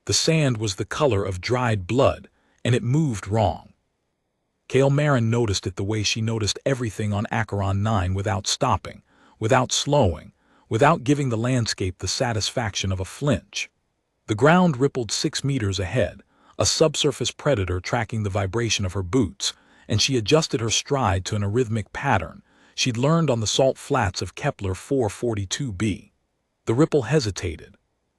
The sand was the color of dried blood, and it moved wrong. Kale Marin noticed it the way she noticed everything on Acheron 9 without stopping, without slowing, without giving the landscape the satisfaction of a flinch. The ground rippled 6 meters ahead, a subsurface predator tracking the vibration of her boots, and she adjusted her stride to an arrhythmic pattern she'd learned on the salt flats of Kepler 442b. The ripple hesitated.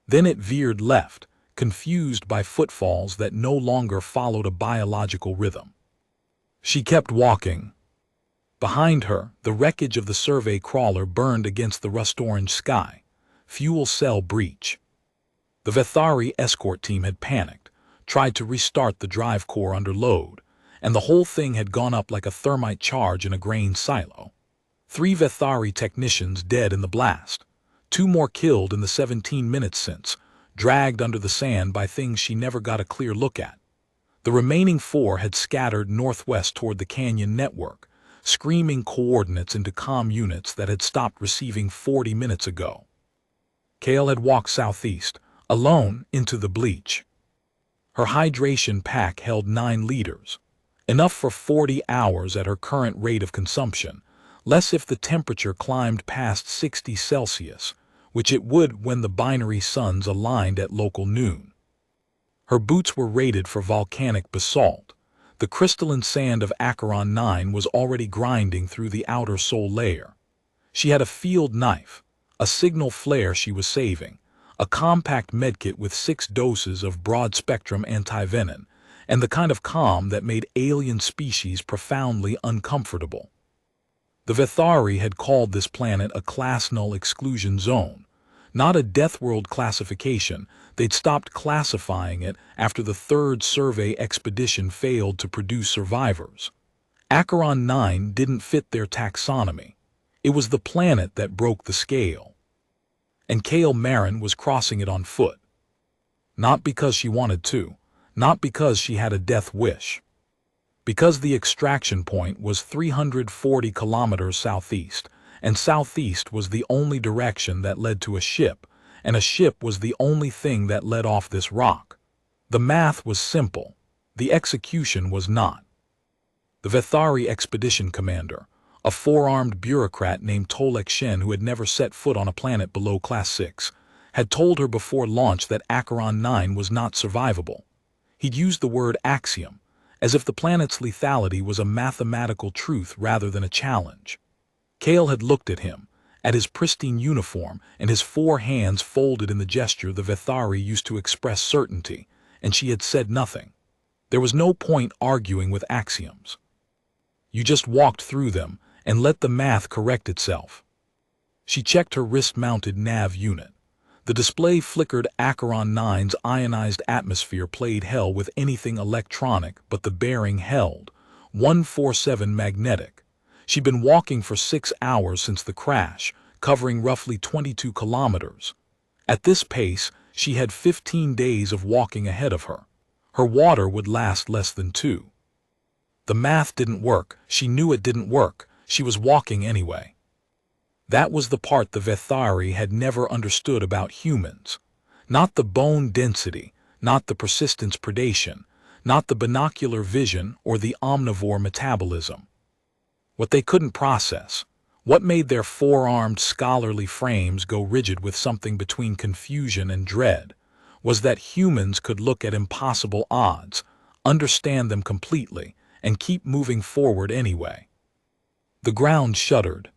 Then it veered left, confused by footfalls that no longer followed a biological rhythm. She kept walking. Behind her, the wreckage of the survey crawler burned against the rust-orange sky. Fuel cell breach. The Vethari escort team had panicked, tried to restart the drive core under load, and the whole thing had gone up like a thermite charge in a grain silo. 3 Vethari technicians dead in the blast. 2 more killed in the 17 minutes since, dragged under the sand by things she never got a clear look at. The remaining 4 had scattered northwest toward the canyon network, screaming coordinates into comm units that had stopped receiving 40 minutes ago. Kale had walked southeast, alone, into the bleach. Her hydration pack held 9 liters, enough for 40 hours at her current rate of consumption, less if the temperature climbed past 60 Celsius, which it would when the binary suns aligned at local noon. Her boots were rated for volcanic basalt. The crystalline sand of Acheron 9 was already grinding through the outer sole layer. She had a field knife, a signal flare she was saving, a compact medkit with 6 doses of broad-spectrum antivenin, and the kind of calm that made alien species profoundly uncomfortable. The Vethari had called this planet a Class-Null Exclusion Zone. Not a deathworld classification. They'd stopped classifying it after the 3rd survey expedition failed to produce survivors. Acheron 9 didn't fit their taxonomy. It was the planet that broke the scale. And Kale Marin was crossing it on foot. Not because she wanted to, not because she had a death wish. Because the extraction point was 340 kilometers southeast, and southeast was the only direction that led to a ship, and a ship was the only thing that led off this rock. The math was simple. The execution was not. The Vethari expedition commander, a 4-armed bureaucrat named Tolek Shen who had never set foot on a planet below Class 6, had told her before launch that Acheron 9 was not survivable. He'd used the word axiom, as if the planet's lethality was a mathematical truth rather than a challenge. Kale had looked at him, at his pristine uniform and his 4 hands folded in the gesture the Vethari used to express certainty, and she had said nothing. There was no point arguing with axioms. You just walked through them and let the math correct itself. She checked her wrist-mounted nav unit. The display flickered. Acheron 9's ionized atmosphere played hell with anything electronic, but the bearing held. 147 magnetic. She'd been walking for 6 hours since the crash, covering roughly 22 kilometers. At this pace, she had 15 days of walking ahead of her. Her water would last less than 2. The math didn't work. She knew it didn't work. She was walking anyway. That was the part the Vethari had never understood about humans. Not the bone density, not the persistence predation, not the binocular vision or the omnivore metabolism. What they couldn't process, what made their 4-armed scholarly frames go rigid with something between confusion and dread, was that humans could look at impossible odds, understand them completely, and keep moving forward anyway. The ground shuddered.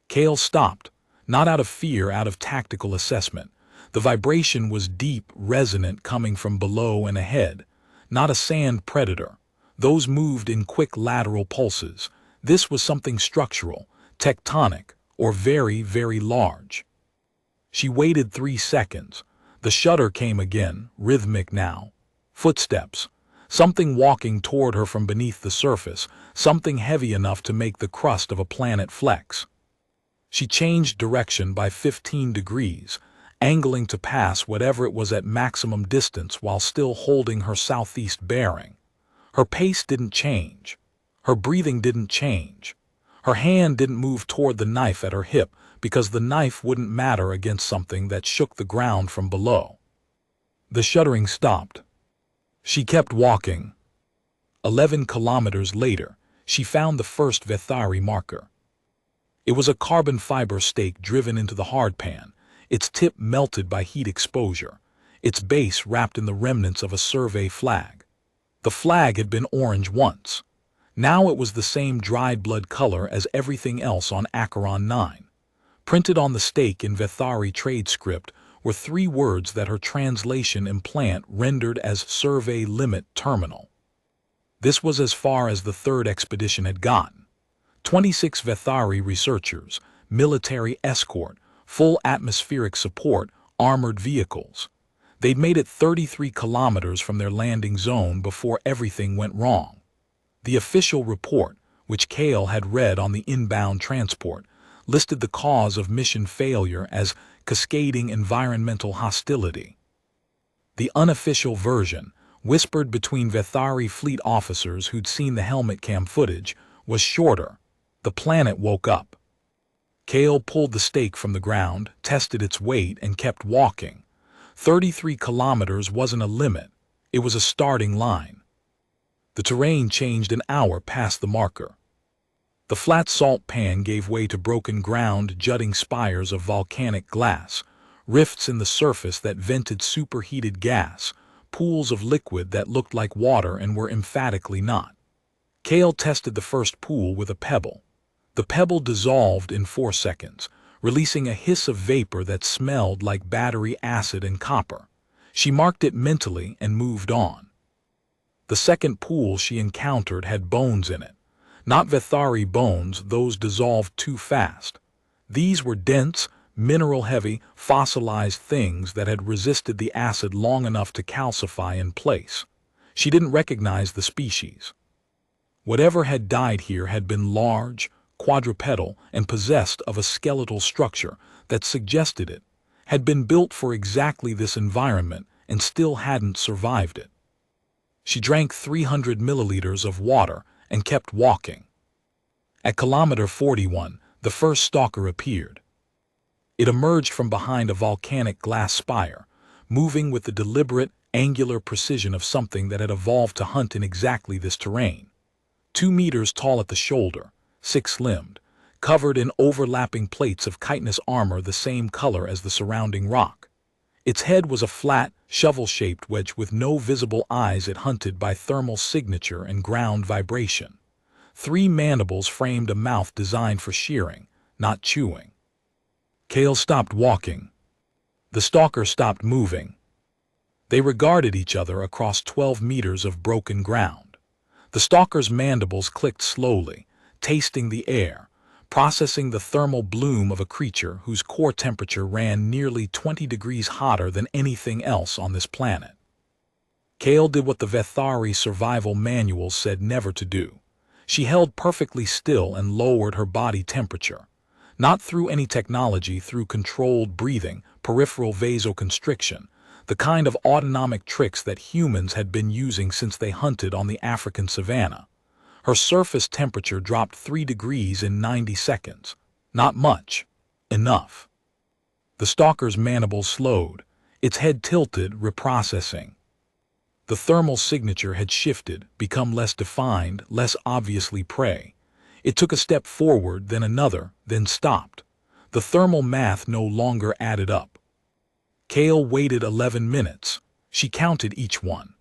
Kale stopped, not out of fear, out of tactical assessment. The vibration was deep, resonant, coming from below and ahead. Not a sand predator. Those moved in quick lateral pulses. This was something structural, tectonic, or very, very large. She waited 3 seconds. The shudder came again, rhythmic now. Footsteps. Something walking toward her from beneath the surface, something heavy enough to make the crust of a planet flex. She changed direction by 15 degrees, angling to pass whatever it was at maximum distance while still holding her southeast bearing. Her pace didn't change. Her breathing didn't change. Her hand didn't move toward the knife at her hip because the knife wouldn't matter against something that shook the ground from below. The shuddering stopped. She kept walking. 11 kilometers later, she found the first Vethari marker. It was a carbon fiber stake driven into the hardpan, its tip melted by heat exposure, its base wrapped in the remnants of a survey flag. The flag had been orange once. Now it was the same dried blood color as everything else on Acheron 9. Printed on the stake in Vethari trade script were 3 words that her translation implant rendered as Survey Limit Terminal. This was as far as the third expedition had gotten. 26 Vethari researchers, military escort, full atmospheric support, armored vehicles. They'd made it 33 kilometers from their landing zone before everything went wrong. The official report, which Kale had read on the inbound transport, listed the cause of mission failure as cascading environmental hostility. The unofficial version, whispered between Vethari fleet officers who'd seen the helmet cam footage, was shorter. The planet woke up. Kale pulled the stake from the ground, tested its weight, and kept walking. 33 kilometers wasn't a limit. It was a starting line. The terrain changed an hour past the marker. The flat salt pan gave way to broken ground, jutting spires of volcanic glass, rifts in the surface that vented superheated gas, pools of liquid that looked like water and were emphatically not. Kale tested the first pool with a pebble. The pebble dissolved in 4 seconds, releasing a hiss of vapor that smelled like battery acid and copper. She marked it mentally and moved on. The second pool she encountered had bones in it. Not Vethari bones, those dissolved too fast. These were dense, mineral-heavy, fossilized things that had resisted the acid long enough to calcify in place. She didn't recognize the species. Whatever had died here had been large, quadrupedal, and possessed of a skeletal structure that suggested it had been built for exactly this environment and still hadn't survived it. She drank 300 milliliters of water and kept walking. At kilometer 41, the first stalker appeared. It emerged from behind a volcanic glass spire, moving with the deliberate, angular precision of something that had evolved to hunt in exactly this terrain. 2 meters tall at the shoulder, 6-limbed, covered in overlapping plates of chitinous armor the same color as the surrounding rock. Its head was a flat, shovel-shaped wedge with no visible eyes. It hunted by thermal signature and ground vibration. 3 mandibles framed a mouth designed for shearing, not chewing. Kale stopped walking. The stalker stopped moving. They regarded each other across 12 meters of broken ground. The stalker's mandibles clicked slowly, tasting the air, processing the thermal bloom of a creature whose core temperature ran nearly 20 degrees hotter than anything else on this planet. Kale did what the Vethari survival manuals said never to do. She held perfectly still and lowered her body temperature. Not through any technology, through controlled breathing, peripheral vasoconstriction, the kind of autonomic tricks that humans had been using since they hunted on the African savanna. Her surface temperature dropped 3 degrees in 90 seconds. Not much. Enough. The stalker's mandibles slowed, its head tilted, reprocessing. The thermal signature had shifted, become less defined, less obviously prey. It took a step forward, then another, then stopped. The thermal math no longer added up. Kale waited 11 minutes. She counted each one.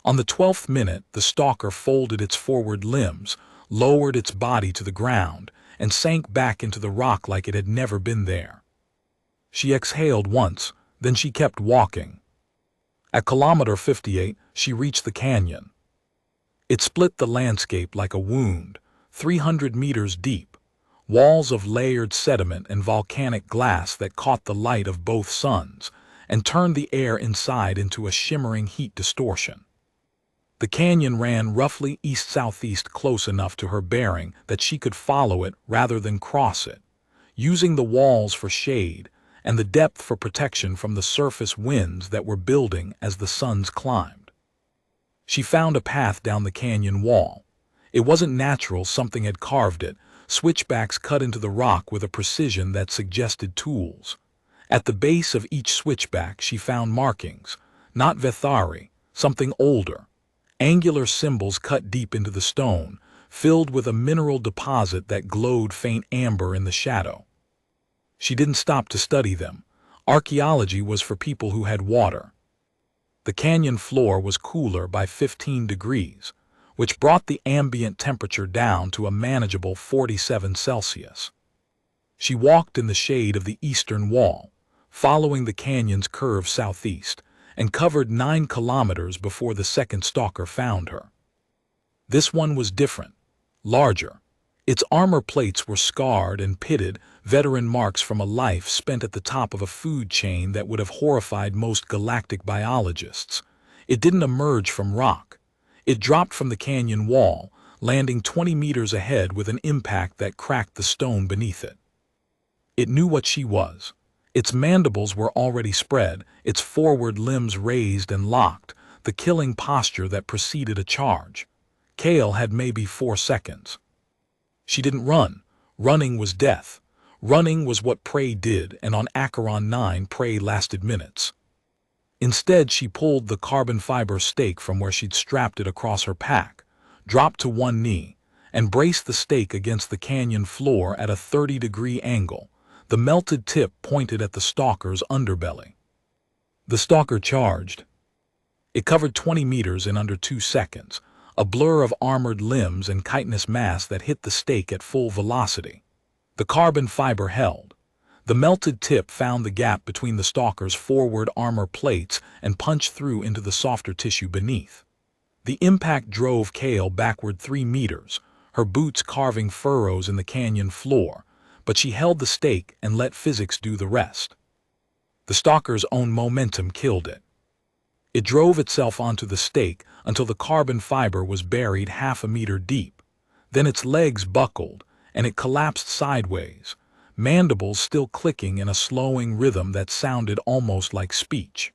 On the 12th minute, the stalker folded its forward limbs, lowered its body to the ground, and sank back into the rock like it had never been there. She exhaled once, then she kept walking. At kilometer 58, she reached the canyon. It split the landscape like a wound, 300 meters deep, walls of layered sediment and volcanic glass that caught the light of both suns and turned the air inside into a shimmering heat distortion. The canyon ran roughly east-southeast, close enough to her bearing that she could follow it rather than cross it, using the walls for shade and the depth for protection from the surface winds that were building as the suns climbed. She found a path down the canyon wall. It wasn't natural, something had carved it, switchbacks cut into the rock with a precision that suggested tools. At the base of each switchback she found markings, Not Vethari, something older. Angular symbols cut deep into the stone, filled with a mineral deposit that glowed faint amber in the shadow. She didn't stop to study them. Archaeology was for people who had water. The canyon floor was cooler by 15 degrees, which brought the ambient temperature down to a manageable 47 Celsius. She walked in the shade of the eastern wall, following the canyon's curve southeast, and covered 9 kilometers before the second stalker found her. This one was different, larger. Its armor plates were scarred and pitted, veteran marks from a life spent at the top of a food chain that would have horrified most galactic biologists. It didn't emerge from rock. It dropped from the canyon wall, landing 20 meters ahead with an impact that cracked the stone beneath it. It knew what she was. Its mandibles were already spread, its forward limbs raised and locked, the killing posture that preceded a charge. Kale had maybe 4 seconds. She didn't run. Running was death. Running was what prey did, and on Acheron 9 prey lasted minutes. Instead, she pulled the carbon fiber stake from where she'd strapped it across her pack, dropped to one knee, and braced the stake against the canyon floor at a 30-degree angle, the melted tip pointed at the stalker's underbelly. The stalker charged. It covered 20 meters in under 2 seconds, a blur of armored limbs and chitinous mass that hit the stake at full velocity. The carbon fiber held. The melted tip found the gap between the stalker's forward armor plates and punched through into the softer tissue beneath. The impact drove Kale backward 3 meters, her boots carving furrows in the canyon floor, but she held the stake and let physics do the rest. The stalker's own momentum killed it. It drove itself onto the stake until the carbon fiber was buried half a meter deep. Then its legs buckled, and it collapsed sideways, mandibles still clicking in a slowing rhythm that sounded almost like speech.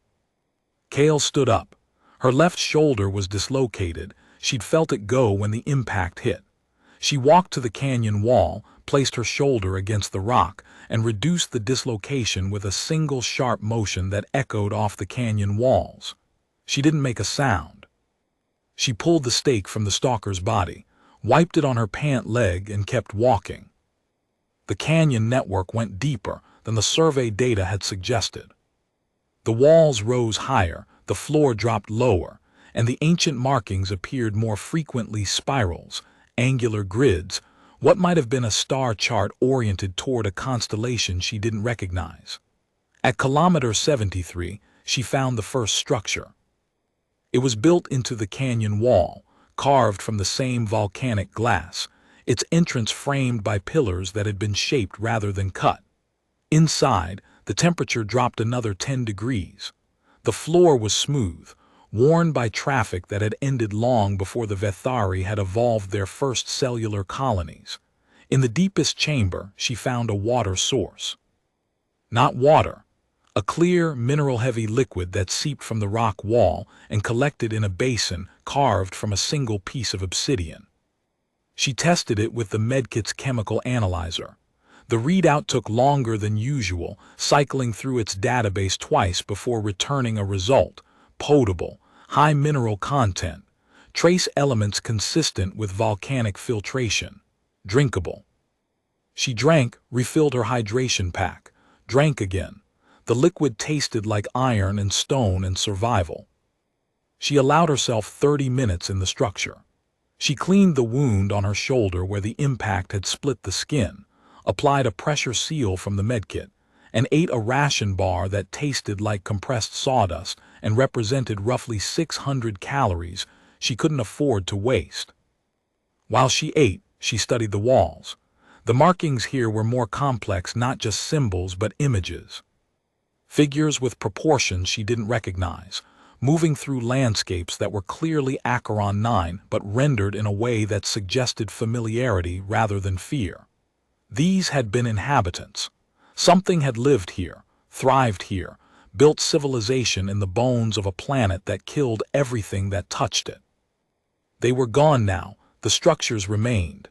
Kale stood up. Her left shoulder was dislocated. She'd felt it go when the impact hit. She walked to the canyon wall, placed her shoulder against the rock, and reduced the dislocation with a single sharp motion that echoed off the canyon walls. She didn't make a sound. She pulled the stake from the stalker's body, wiped it on her pant leg, and kept walking. The canyon network went deeper than the survey data had suggested. The walls rose higher, the floor dropped lower, and the ancient markings appeared more frequently: spirals, angular grids, what might have been a star chart oriented toward a constellation she didn't recognize. At kilometer 73, she found the first structure. It was built into the canyon wall, carved from the same volcanic glass, its entrance framed by pillars that had been shaped rather than cut. Inside, the temperature dropped another 10 degrees. The floor was smooth, worn by traffic that had ended long before the Vethari had evolved their first cellular colonies. In the deepest chamber, she found a water source. Not water. A clear, mineral-heavy liquid that seeped from the rock wall and collected in a basin carved from a single piece of obsidian. She tested it with the medkit's chemical analyzer. The readout took longer than usual, cycling through its database twice before returning a result: potable, high mineral content, trace elements consistent with volcanic filtration, drinkable. She drank, refilled her hydration pack, drank again. The liquid tasted like iron and stone and survival. She allowed herself 30 minutes in the structure. She cleaned the wound on her shoulder where the impact had split the skin, applied a pressure seal from the medkit, and ate a ration bar that tasted like compressed sawdust and represented roughly 600 calories she couldn't afford to waste. While she ate, she studied the walls. The markings here were more complex, not just symbols but images. Figures with proportions she didn't recognize, moving through landscapes that were clearly Acheron 9 but rendered in a way that suggested familiarity rather than fear. These had been inhabitants. Something had lived here, thrived here, built civilization in the bones of a planet that killed everything that touched it. They were gone now, the structures remained.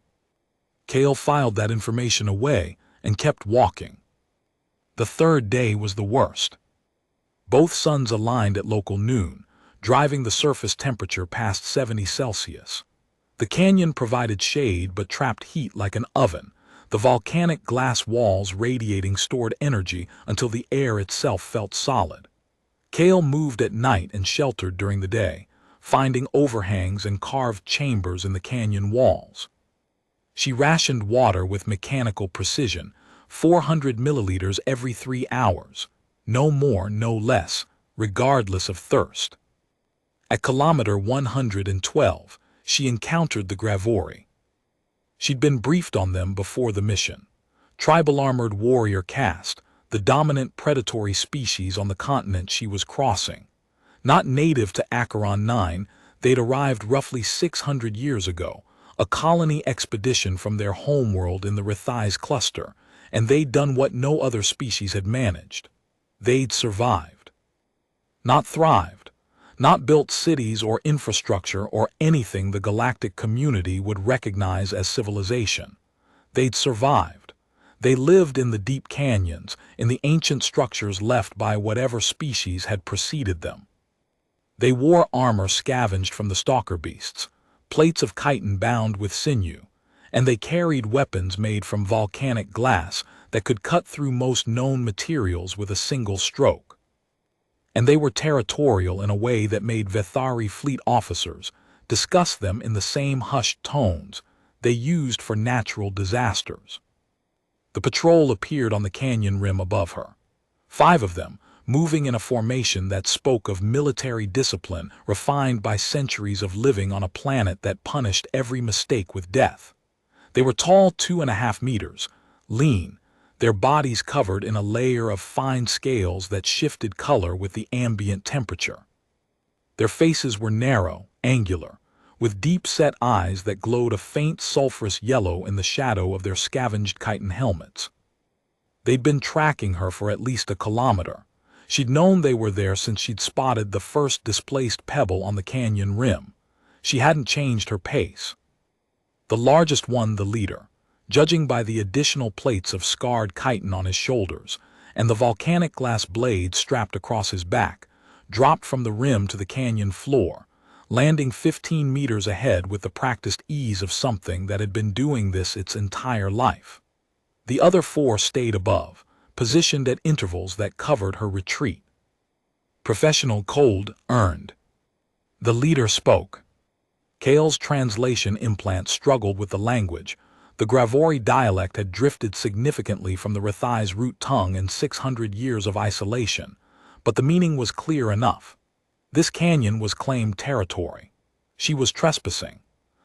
Kale filed that information away and kept walking. The third day was the worst. Both suns aligned at local noon, driving the surface temperature past 70 Celsius. The canyon provided shade but trapped heat like an oven, the volcanic glass walls radiating stored energy until the air itself felt solid. Kale moved at night and sheltered during the day, finding overhangs and carved chambers in the canyon walls. She rationed water with mechanical precision, 400 milliliters every 3 hours, no more, no less, regardless of thirst. At kilometer 112, she encountered the Vethari. She'd been briefed on them before the mission. Tribal armored warrior caste, the dominant predatory species on the continent she was crossing. Not native to Acheron 9, they'd arrived roughly 600 years ago, a colony expedition from their homeworld in the Vethari's cluster, and they'd done what no other species had managed. They'd survived. Not thrived. Not built cities or infrastructure or anything the galactic community would recognize as civilization. They'd survived. They lived in the deep canyons, in the ancient structures left by whatever species had preceded them. They wore armor scavenged from the stalker beasts, plates of chitin bound with sinew, and they carried weapons made from volcanic glass that could cut through most known materials with a single stroke. And they were territorial in a way that made Vethari fleet officers discuss them in the same hushed tones they used for natural disasters. The patrol appeared on the canyon rim above her. 5 of them, moving in a formation that spoke of military discipline refined by centuries of living on a planet that punished every mistake with death. They were tall 2.5 meters, lean, their bodies covered in a layer of fine scales that shifted color with the ambient temperature. Their faces were narrow, angular, with deep-set eyes that glowed a faint sulphurous yellow in the shadow of their scavenged chitin helmets. They'd been tracking her for at least a kilometer. She'd known they were there since she'd spotted the first displaced pebble on the canyon rim. She hadn't changed her pace. The largest one, the leader, judging by the additional plates of scarred chitin on his shoulders and the volcanic glass blade strapped across his back, dropped from the rim to the canyon floor, landing 15 meters ahead with the practiced ease of something that had been doing this its entire life. The other 4 stayed above, positioned at intervals that covered her retreat. Professional cold earned. The leader spoke. Kale's translation implant struggled with the language. The Vethari dialect had drifted significantly from the Vethari's root tongue in 600 years of isolation, but the meaning was clear enough. This canyon was claimed territory. She was trespassing.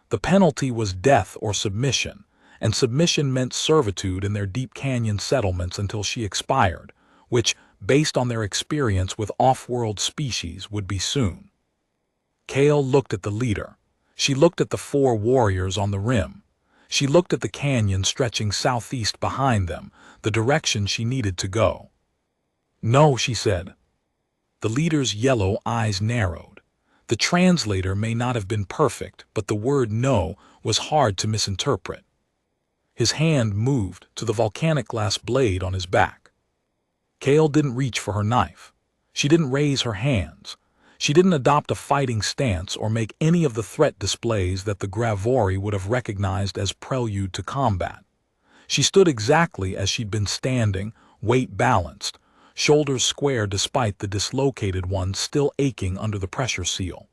The penalty was death or submission, and submission meant servitude in their deep canyon settlements until she expired, which, based on their experience with off-world species, would be soon. Kale looked at the leader. She looked at the 4 warriors on the rim. She looked at the canyon stretching southeast behind them, the direction she needed to go. "No," she said. The leader's yellow eyes narrowed. The translator may not have been perfect, but the word "no" was hard to misinterpret. His hand moved to the volcanic glass blade on his back. Kale didn't reach for her knife. She didn't raise her hands. She didn't adopt a fighting stance or make any of the threat displays that the Vethari would have recognized as prelude to combat. She stood exactly as she'd been standing, weight balanced, shoulders square despite the dislocated ones still aching under the pressure seal.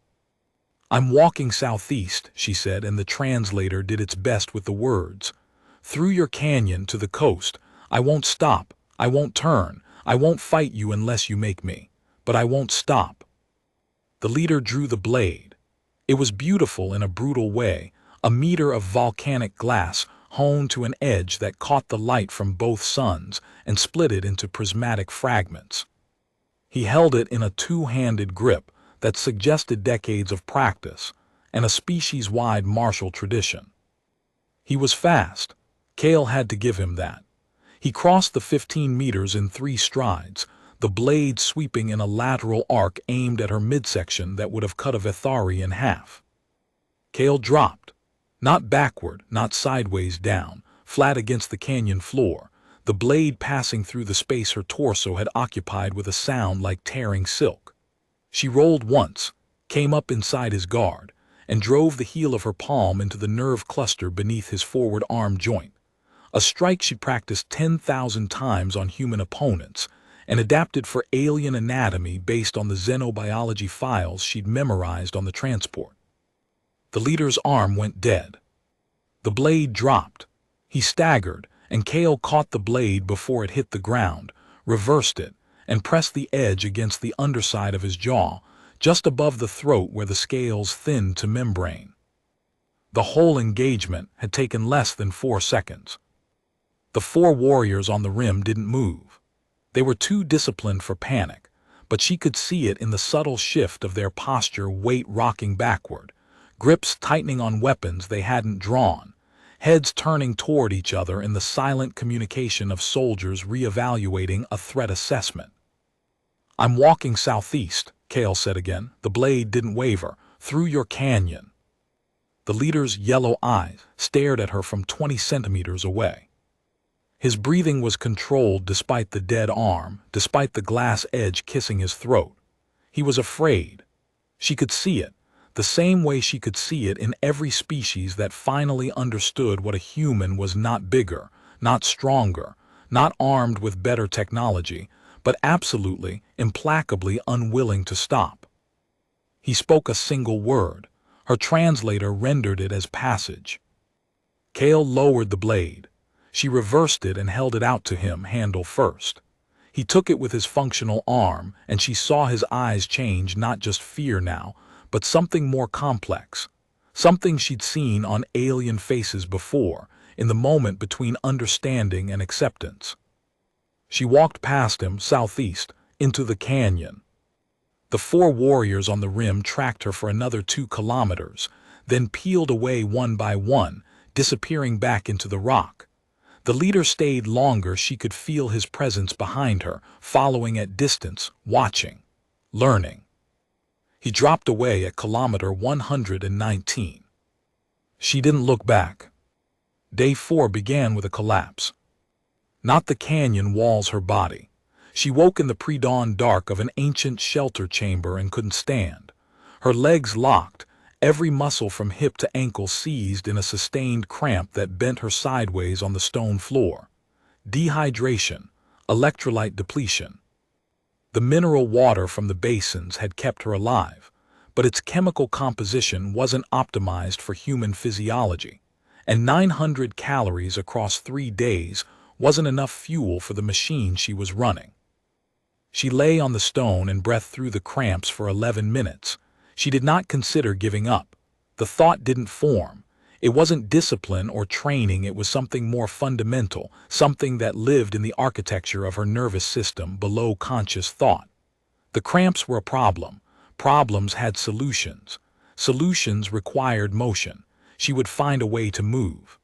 "I'm walking southeast," she said, and the translator did its best with the words. "Through your canyon to the coast. I won't stop. I won't turn. I won't fight you unless you make me. But I won't stop." The leader drew the blade. It was beautiful in a brutal way, a meter of volcanic glass honed to an edge that caught the light from both suns and split it into prismatic fragments. He held it in a 2-handed grip that suggested decades of practice and a species-wide martial tradition. He was fast. Kale had to give him that. He crossed the 15 meters in 3 strides, the blade sweeping in a lateral arc aimed at her midsection that would have cut a Vethari in half. Kale dropped. Not backward, not sideways down, flat against the canyon floor. the blade passing through the space her torso had occupied with a sound like tearing silk. She rolled once, came up inside his guard, and drove the heel of her palm into the nerve cluster beneath his forward arm joint, a strike she'd practiced 10,000 times on human opponents and adapted for alien anatomy based on the xenobiology files she'd memorized on the transport. The leader's arm went dead. The blade dropped. He staggered, and Kale caught the blade before it hit the ground, reversed it, and pressed the edge against the underside of his jaw, just above the throat where the scales thinned to membrane. The whole engagement had taken less than 4 seconds. The 4 warriors on the rim didn't move. They were too disciplined for panic, but she could see it in the subtle shift of their posture, weight rocking backward, grips tightening on weapons they hadn't drawn, heads turning toward each other in the silent communication of soldiers reevaluating a threat assessment. "I'm walking southeast," Kale said again. "The blade didn't waver. Through your canyon." The leader's yellow eyes stared at her from 20 centimeters away. His breathing was controlled despite the dead arm, despite the glass edge kissing his throat. He was afraid. She could see it, the same way she could see it in every species that finally understood what a human was: not bigger, not stronger, not armed with better technology, but absolutely, implacably unwilling to stop. He spoke a single word. Her translator rendered it as passage. Kale lowered the blade. She reversed it and held it out to him, handle first. He took it with his functional arm, and she saw his eyes change, not just fear now, but something more complex, something she'd seen on alien faces before, in the moment between understanding and acceptance. She walked past him, southeast, into the canyon. The 4 warriors on the rim tracked her for another 2 kilometers, then peeled away one by one, disappearing back into the rock. The leader stayed longer. She could feel his presence behind her, following at distance, watching, learning. He dropped away at kilometer 119. She didn't look back. Day 4 began with a collapse. Not the canyon walls, her body. She woke in the pre-dawn dark of an ancient shelter chamber and couldn't stand. Her legs locked, every muscle from hip to ankle seized in a sustained cramp that bent her sideways on the stone floor. Dehydration, electrolyte depletion. The mineral water from the basins had kept her alive, but its chemical composition wasn't optimized for human physiology, and 900 calories across 3 days wasn't enough fuel for the machine she was running. She lay on the stone and breathed through the cramps for 11 minutes. She did not consider giving up. The thought didn't form. It wasn't discipline or training, it was something more fundamental, something that lived in the architecture of her nervous system below conscious thought. The cramps were a problem. Problems had solutions. Solutions required motion. She would find a way to move.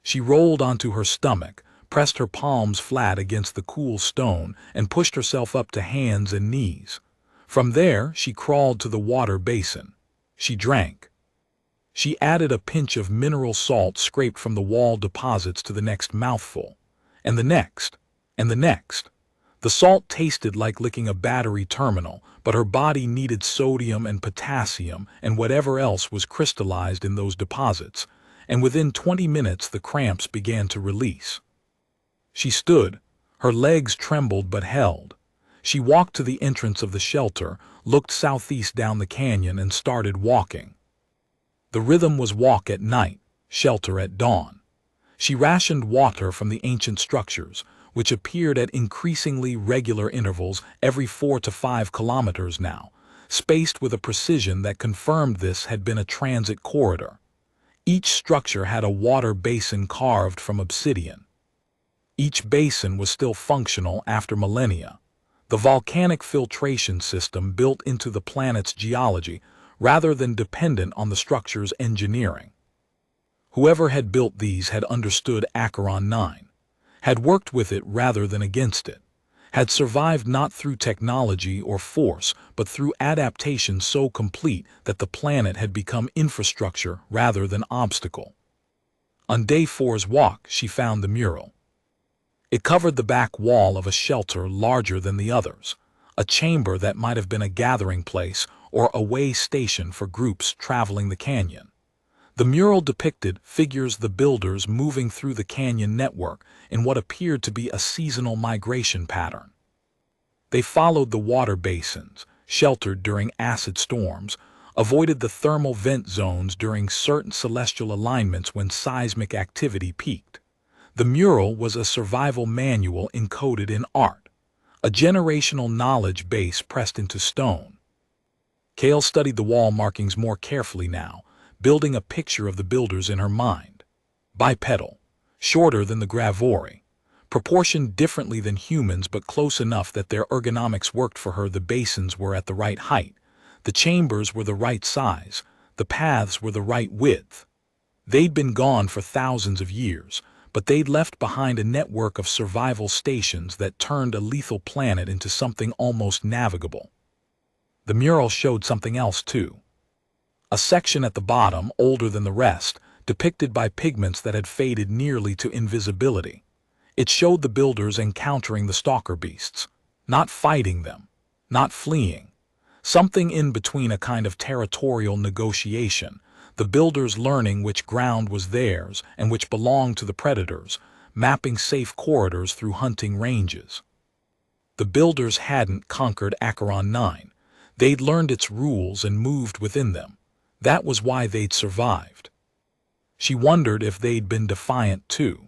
She rolled onto her stomach, pressed her palms flat against the cool stone, and pushed herself up to hands and knees. From there, she crawled to the water basin. She drank. She added a pinch of mineral salt scraped from the wall deposits to the next mouthful, and the next, and the next. The salt tasted like licking a battery terminal, but her body needed sodium and potassium and whatever else was crystallized in those deposits, and within 20 minutes the cramps began to release. She stood. Her legs trembled but held. She walked to the entrance of the shelter, looked southeast down the canyon, and started walking. The rhythm was walk at night, shelter at dawn. She rationed water from the ancient structures, which appeared at increasingly regular intervals every 4 to 5 kilometers now, spaced with a precision that confirmed this had been a transit corridor. Each structure had a water basin carved from obsidian. Each basin was still functional after millennia. The volcanic filtration system built into the planet's geology rather than dependent on the structure's engineering. Whoever had built these had understood Acheron 9, had worked with it rather than against it, had survived not through technology or force, but through adaptation so complete that the planet had become infrastructure rather than obstacle. On day 4's walk, she found the mural. It covered the back wall of a shelter larger than the others, a chamber that might have been a gathering place or a way station for groups traveling the canyon. The mural depicted figures the builders moving through the canyon network in what appeared to be a seasonal migration pattern. They followed the water basins, sheltered during acid storms, avoided the thermal vent zones during certain celestial alignments when seismic activity peaked. The mural was a survival manual encoded in art, a generational knowledge base pressed into stone. Kale studied the wall markings more carefully now, building a picture of the builders in her mind. Bipedal, shorter than the Gravori, proportioned differently than humans but close enough that their ergonomics worked for her. The basins were at the right height, the chambers were the right size, the paths were the right width. They'd been gone for thousands of years, but they'd left behind a network of survival stations that turned a lethal planet into something almost navigable. The mural showed something else too. A section at the bottom, older than the rest, depicted by pigments that had faded nearly to invisibility. It showed the builders encountering the stalker beasts, not fighting them, not fleeing. Something in between, a kind of territorial negotiation, the builders learning which ground was theirs and which belonged to the predators, mapping safe corridors through hunting ranges. The builders hadn't conquered Acheron 9. They'd learned its rules and moved within them. That was why they'd survived. She wondered if they'd been defiant too.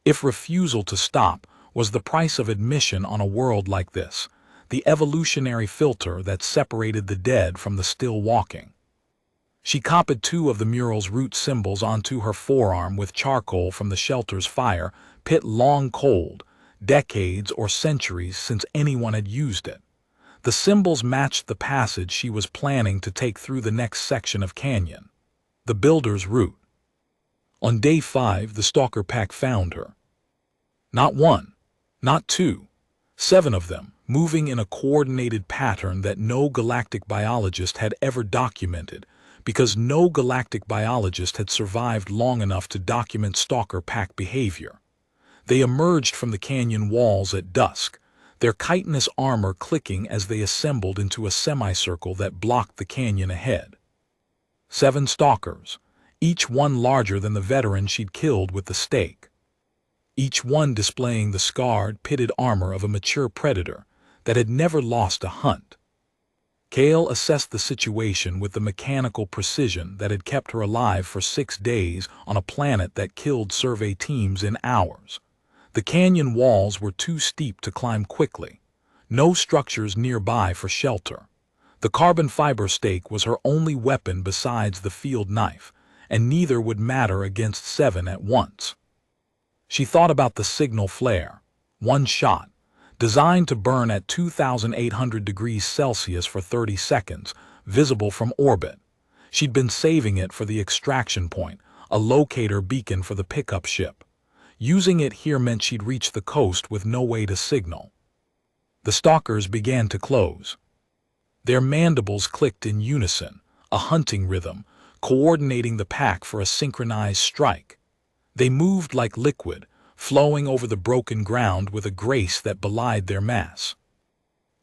If refusal to stop was the price of admission on a world like this, the evolutionary filter that separated the dead from the still walking. She copied 2 of the mural's root symbols onto her forearm with charcoal from the shelter's fire pit, long cold, decades or centuries since anyone had used it. The symbols matched the passage she was planning to take through the next section of canyon, the builder's route. On day 5, the stalker pack found her. Not 1, not 2, 7 of them, moving in a coordinated pattern that no galactic biologist had ever documented, because no galactic biologist had survived long enough to document stalker pack behavior. They emerged from the canyon walls at dusk, their chitinous armor clicking as they assembled into a semicircle that blocked the canyon ahead. 7 stalkers, each one larger than the veteran she'd killed with the stake. Each one displaying the scarred, pitted armor of a mature predator that had never lost a hunt. Kale assessed the situation with the mechanical precision that had kept her alive for 6 days on a planet that killed survey teams in hours. The canyon walls were too steep to climb quickly. No structures nearby for shelter. The carbon fiber stake was her only weapon besides the field knife, and neither would matter against 7 at once. She thought about the signal flare, 1 shot, designed to burn at 2,800 degrees Celsius for 30 seconds, visible from orbit. She'd been saving it for the extraction point, a locator beacon for the pickup ship. Using it here meant she'd reach the coast with no way to signal. The stalkers began to close. Their mandibles clicked in unison, a hunting rhythm, coordinating the pack for a synchronized strike. They moved like liquid, flowing over the broken ground with a grace that belied their mass.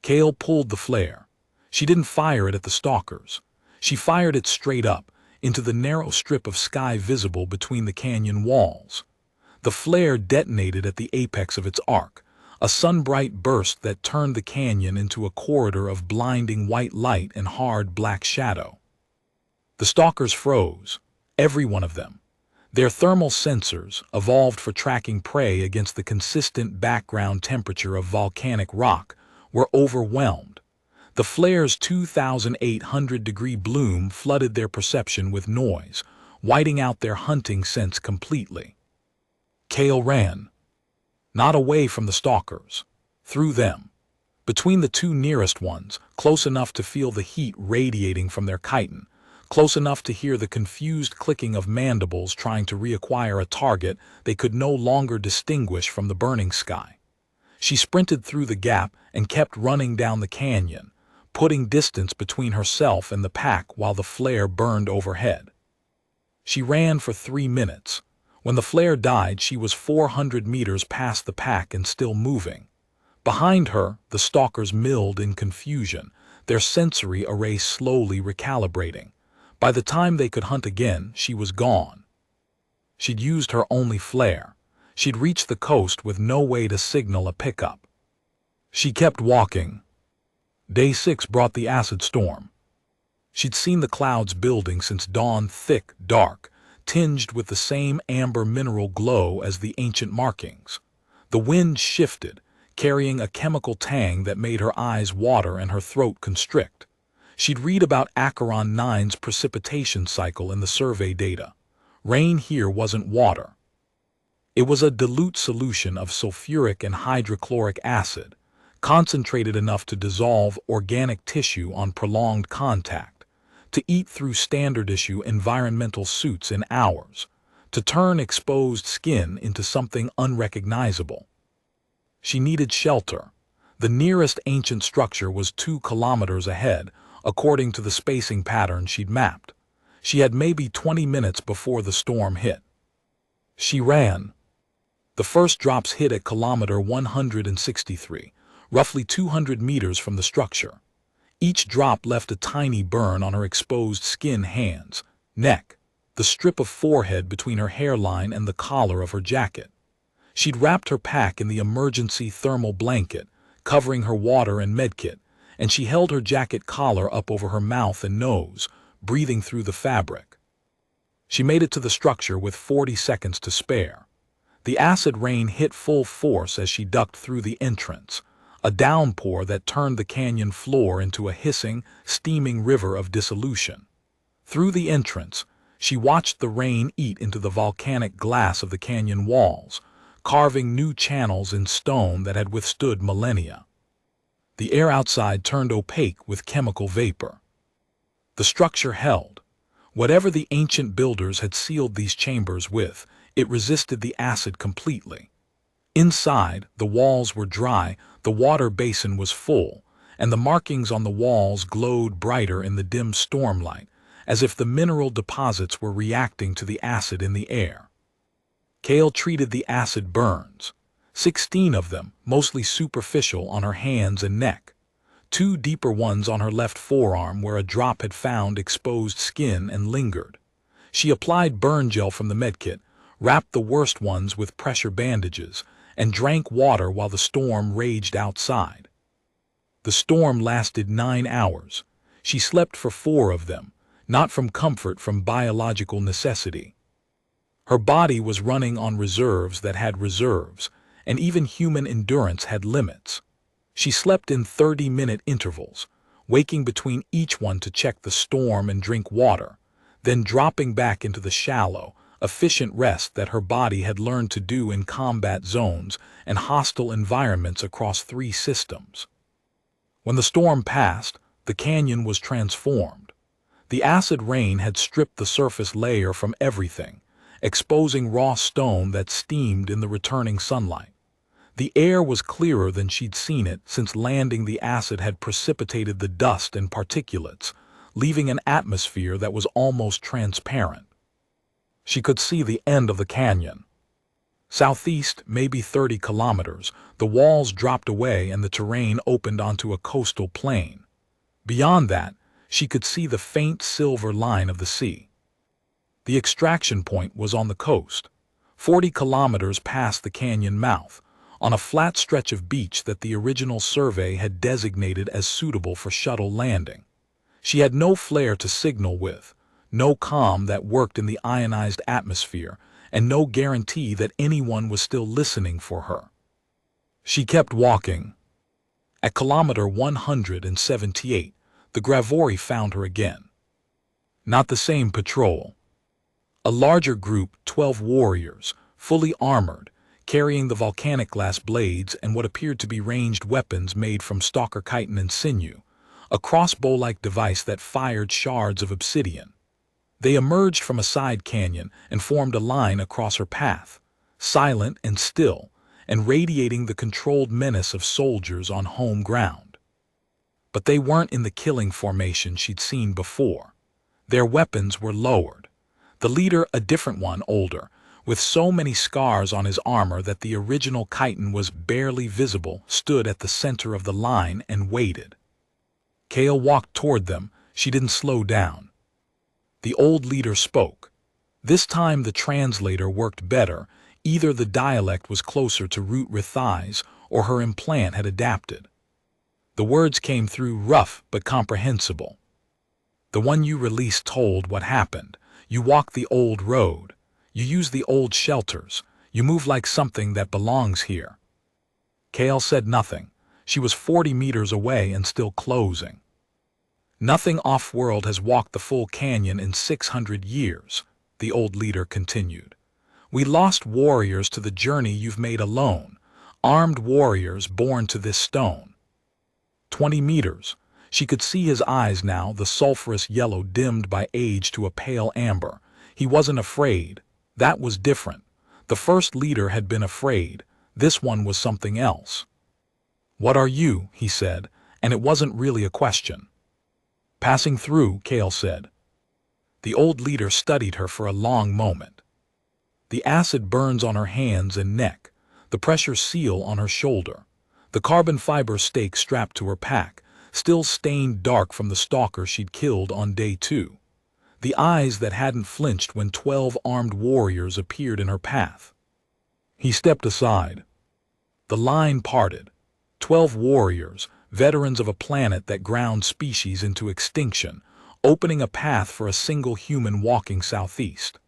Kale pulled the flare. She didn't fire it at the stalkers. She fired it straight up, into the narrow strip of sky visible between the canyon walls. The flare detonated at the apex of its arc, a sun-bright burst that turned the canyon into a corridor of blinding white light and hard black shadow. The stalkers froze, every one of them. Their thermal sensors, evolved for tracking prey against the consistent background temperature of volcanic rock, were overwhelmed. The flare's 2,800-degree bloom flooded their perception with noise, whiting out their hunting sense completely. Kale ran. Not away from the stalkers. Through them. Between the 2 nearest ones, close enough to feel the heat radiating from their chitin, close enough to hear the confused clicking of mandibles trying to reacquire a target they could no longer distinguish from the burning sky. She sprinted through the gap and kept running down the canyon, putting distance between herself and the pack while the flare burned overhead. She ran for 3 minutes, When the flare died, she was 400 meters past the pack and still moving. Behind her, the stalkers milled in confusion, their sensory array slowly recalibrating. By the time they could hunt again, she was gone. She'd used her only flare. She'd reached the coast with no way to signal a pickup. She kept walking. Day 6 brought the acid storm. She'd seen the clouds building since dawn, thick, dark, tinged with the same amber mineral glow as the ancient markings. The wind shifted, carrying a chemical tang that made her eyes water and her throat constrict. She'd read about Acheron 9's precipitation cycle in the survey data. Rain here wasn't water. It was a dilute solution of sulfuric and hydrochloric acid, concentrated enough to dissolve organic tissue on prolonged contact, to eat through standard-issue environmental suits in hours, to turn exposed skin into something unrecognizable. She needed shelter. The nearest ancient structure was 2 kilometers ahead, according to the spacing pattern she'd mapped. She had maybe 20 minutes before the storm hit. She ran. The first drops hit at kilometer 163, roughly 200 meters from the structure. Each drop left a tiny burn on her exposed skin, hands, neck, the strip of forehead between her hairline and the collar of her jacket. She'd wrapped her pack in the emergency thermal blanket, covering her water and medkit, and she held her jacket collar up over her mouth and nose, breathing through the fabric. She made it to the structure with 40 seconds to spare. The acid rain hit full force as she ducked through the entrance, a downpour that turned the canyon floor into a hissing, steaming river of dissolution. Through the entrance, she watched the rain eat into the volcanic glass of the canyon walls, carving new channels in stone that had withstood millennia. The air outside turned opaque with chemical vapor. The structure held. Whatever the ancient builders had sealed these chambers with, it resisted the acid completely. Inside, the walls were dry, the water basin was full, and the markings on the walls glowed brighter in the dim stormlight, as if the mineral deposits were reacting to the acid in the air. Kale treated the acid burns, 16 of them, mostly superficial, on her hands and neck, 2 deeper ones on her left forearm where a drop had found exposed skin and lingered. She applied burn gel from the medkit, wrapped the worst ones with pressure bandages, and drank water while the storm raged outside. The storm lasted 9 hours. She slept for 4 of them, not from comfort, from biological necessity. Her body was running on reserves that had reserves, and even human endurance had limits. She slept in 30-minute intervals, waking between each one to check the storm and drink water, then dropping back into the shallow, efficient rest that her body had learned to do in combat zones and hostile environments across 3 systems. When the storm passed, the canyon was transformed. The acid rain had stripped the surface layer from everything, exposing raw stone that steamed in the returning sunlight. The air was clearer than she'd seen it since landing. The acid had precipitated the dust and particulates, leaving an atmosphere that was almost transparent. She could see the end of the canyon. Southeast, maybe 30 kilometers, the walls dropped away and the terrain opened onto a coastal plain. Beyond that, she could see the faint silver line of the sea. The extraction point was on the coast, 40 kilometers past the canyon mouth, on a flat stretch of beach that the original survey had designated as suitable for shuttle landing. She had no flare to signal with, no comm that worked in the ionized atmosphere, and no guarantee that anyone was still listening for her. She kept walking. At kilometer 178, the Gravori found her again. Not the same patrol. A larger group, 12 warriors, fully armored, carrying the volcanic glass blades and what appeared to be ranged weapons made from stalker chitin and sinew, a crossbow-like device that fired shards of obsidian. They emerged from a side canyon and formed a line across her path, silent and still, and radiating the controlled menace of soldiers on home ground. But they weren't in the killing formation she'd seen before. Their weapons were lowered. The leader, a different one, older, with so many scars on his armor that the original chitin was barely visible, stood at the center of the line and waited. Kale walked toward them. She didn't slow down. The old leader spoke. This time the translator worked better. Either the dialect was closer to Root Rithai's or her implant had adapted. The words came through rough but comprehensible. The one you released told what happened. You walk the old road. You use the old shelters. You move like something that belongs here. Kale said nothing. She was 40 meters away and still closing. Nothing off-world has walked the full canyon in 600 years, the old leader continued. We lost warriors to the journey you've made alone, armed warriors born to this stone. 20 meters. She could see his eyes now, the sulphurous yellow dimmed by age to a pale amber. He wasn't afraid. That was different. The first leader had been afraid. This one was something else. "What are you?" he said, and it wasn't really a question. "Passing through," Kale said. The old leader studied her for a long moment. The acid burns on her hands and neck, the pressure seal on her shoulder, the carbon fiber stake strapped to her pack, still stained dark from the stalker she'd killed on day 2. The eyes that hadn't flinched when 12 armed warriors appeared in her path. He stepped aside. The line parted. 12 warriors, veterans of a planet that ground species into extinction, opening a path for a single human walking southeast.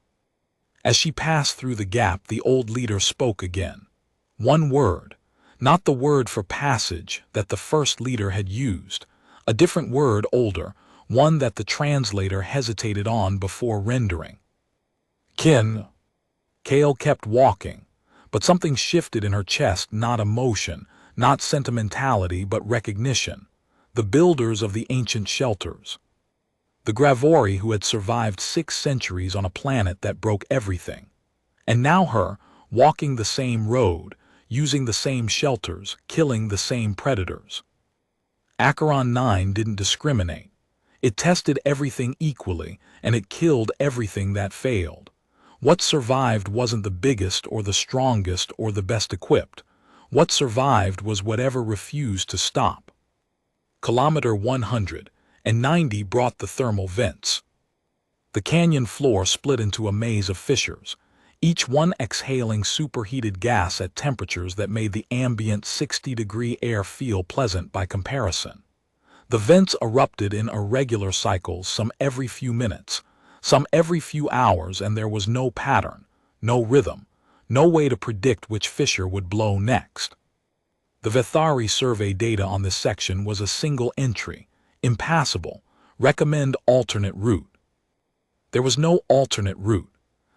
As she passed through the gap, the old leader spoke again. One word, not the word for passage that the first leader had used, a different word, older, one that the translator hesitated on before rendering. Kin. Kale kept walking, but something shifted in her chest, not emotion, not sentimentality, but recognition. The builders of the ancient shelters. The Gravori who had survived 6 centuries on a planet that broke everything. And now her, walking the same road, using the same shelters, killing the same predators. Acheron 9 didn't discriminate. It tested everything equally, and it killed everything that failed. What survived wasn't the biggest or the strongest or the best equipped. What survived was whatever refused to stop. Kilometer 190 brought the thermal vents. The canyon floor split into a maze of fissures, each one exhaling superheated gas at temperatures that made the ambient 60-degree air feel pleasant by comparison. The vents erupted in irregular cycles, some every few minutes, some every few hours, and there was no pattern, no rhythm, no way to predict which fissure would blow next. The Vethari survey data on this section was a single entry, impassable, recommend alternate route. There was no alternate route.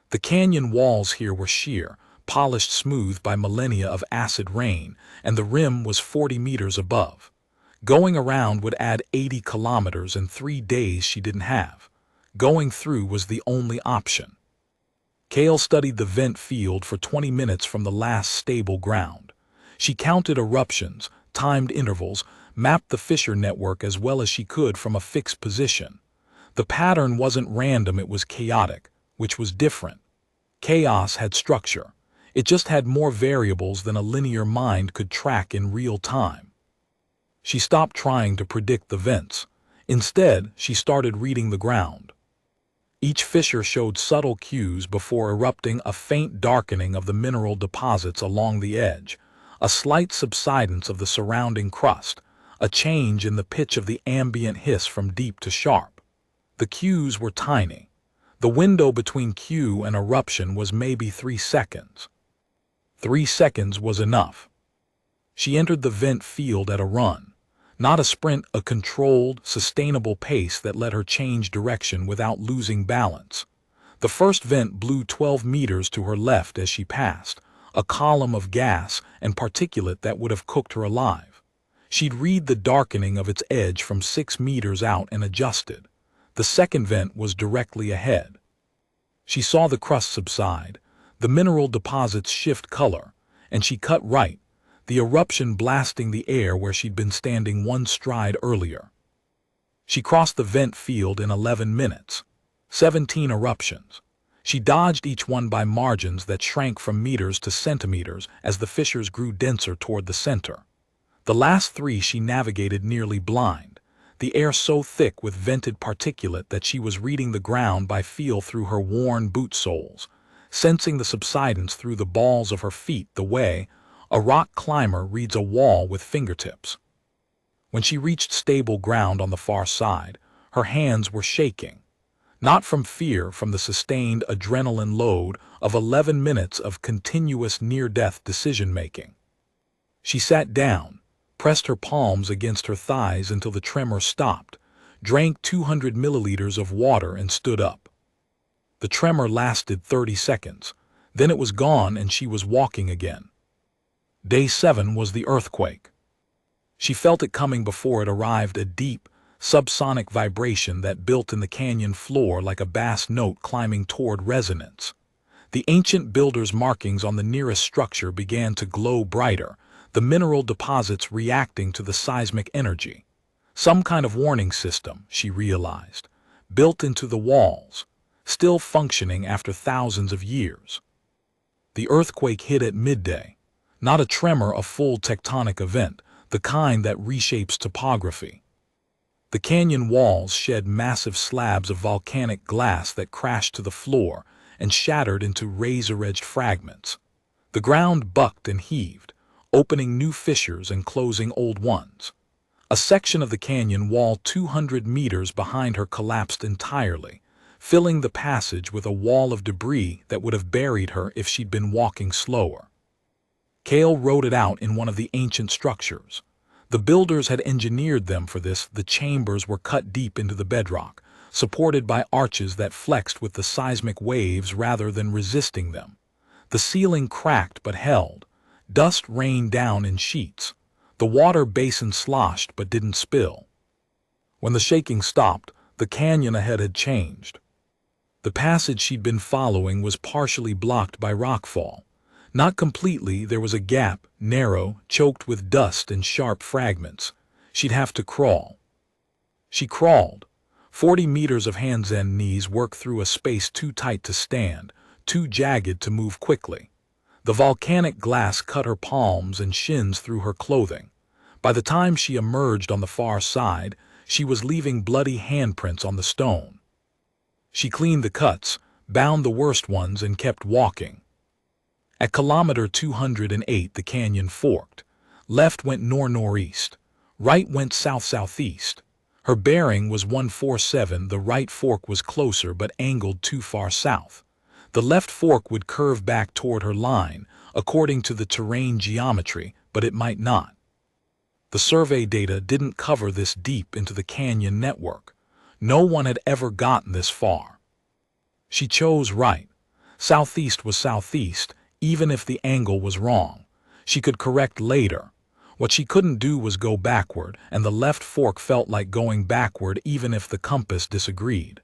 The canyon walls here were sheer, polished smooth by millennia of acid rain, and the rim was 40 meters above. Going around would add 80 kilometers in 3 days she didn't have. Going through was the only option. Kale studied the vent field for 20 minutes from the last stable ground. She counted eruptions, timed intervals, mapped the fissure network as well as she could from a fixed position. The pattern wasn't random, it was chaotic, which was different. Chaos had structure. It just had more variables than a linear mind could track in real time. She stopped trying to predict the vents. Instead, she started reading the ground. Each fissure showed subtle cues before erupting, a faint darkening of the mineral deposits along the edge, a slight subsidence of the surrounding crust, a change in the pitch of the ambient hiss from deep to sharp. The cues were tiny. The window between cue and eruption was maybe 3 seconds. 3 seconds was enough. She entered the vent field at a run. Not a sprint, a controlled, sustainable pace that let her change direction without losing balance. The first vent blew 12 meters to her left as she passed, a column of gas and particulate that would have cooked her alive. She'd read the darkening of its edge from 6 meters out and adjusted. The second vent was directly ahead. She saw the crust subside, the mineral deposits shift color, and she cut right, the eruption blasting the air where she'd been standing 1 stride earlier. She crossed the vent field in 11 minutes. 17 eruptions. She dodged each one by margins that shrank from meters to centimeters as the fissures grew denser toward the center. The last three she navigated nearly blind, the air so thick with vented particulate that she was reading the ground by feel through her worn boot soles, sensing the subsidence through the balls of her feet the way a rock climber reads a wall with fingertips. When she reached stable ground on the far side, her hands were shaking. Not from fear, from the sustained adrenaline load of 11 minutes of continuous near-death decision-making. She sat down, pressed her palms against her thighs until the tremor stopped, drank 200 milliliters of water and stood up. The tremor lasted 30 seconds, then it was gone and she was walking again. Day 7 was the earthquake. She felt it coming before it arrived, a deep, subsonic vibration that built in the canyon floor like a bass note climbing toward resonance. The ancient builder's markings on the nearest structure began to glow brighter, the mineral deposits reacting to the seismic energy. Some kind of warning system, she realized, built into the walls, still functioning after thousands of years. The earthquake hit at midday, not a tremor, a full tectonic event, the kind that reshapes topography. The canyon walls shed massive slabs of volcanic glass that crashed to the floor and shattered into razor-edged fragments. The ground bucked and heaved, opening new fissures and closing old ones. A section of the canyon wall 200 meters behind her collapsed entirely, filling the passage with a wall of debris that would have buried her if she'd been walking slower. Cale wrote it out in one of the ancient structures. The builders had engineered them for this. The chambers were cut deep into the bedrock, supported by arches that flexed with the seismic waves rather than resisting them. The ceiling cracked but held. Dust rained down in sheets. The water basin sloshed but didn't spill. When the shaking stopped, the canyon ahead had changed. The passage she'd been following was partially blocked by rockfall. Not completely, there was a gap, narrow, choked with dust and sharp fragments. She'd have to crawl. She crawled. 40 meters of hands and knees worked through a space too tight to stand, too jagged to move quickly. The volcanic glass cut her palms and shins through her clothing. By the time she emerged on the far side, she was leaving bloody handprints on the stone. She cleaned the cuts, bound the worst ones, and kept walking. At kilometer 208 the canyon forked. Left went nor-northeast. Right went south-southeast. Her bearing was 147, the right fork was closer but angled too far south. The left fork would curve back toward her line, according to the terrain geometry, but it might not. The survey data didn't cover this deep into the canyon network. No one had ever gotten this far. She chose right. Southeast was southeast, even if the angle was wrong. She could correct later. What she couldn't do was go backward, and the left fork felt like going backward even if the compass disagreed.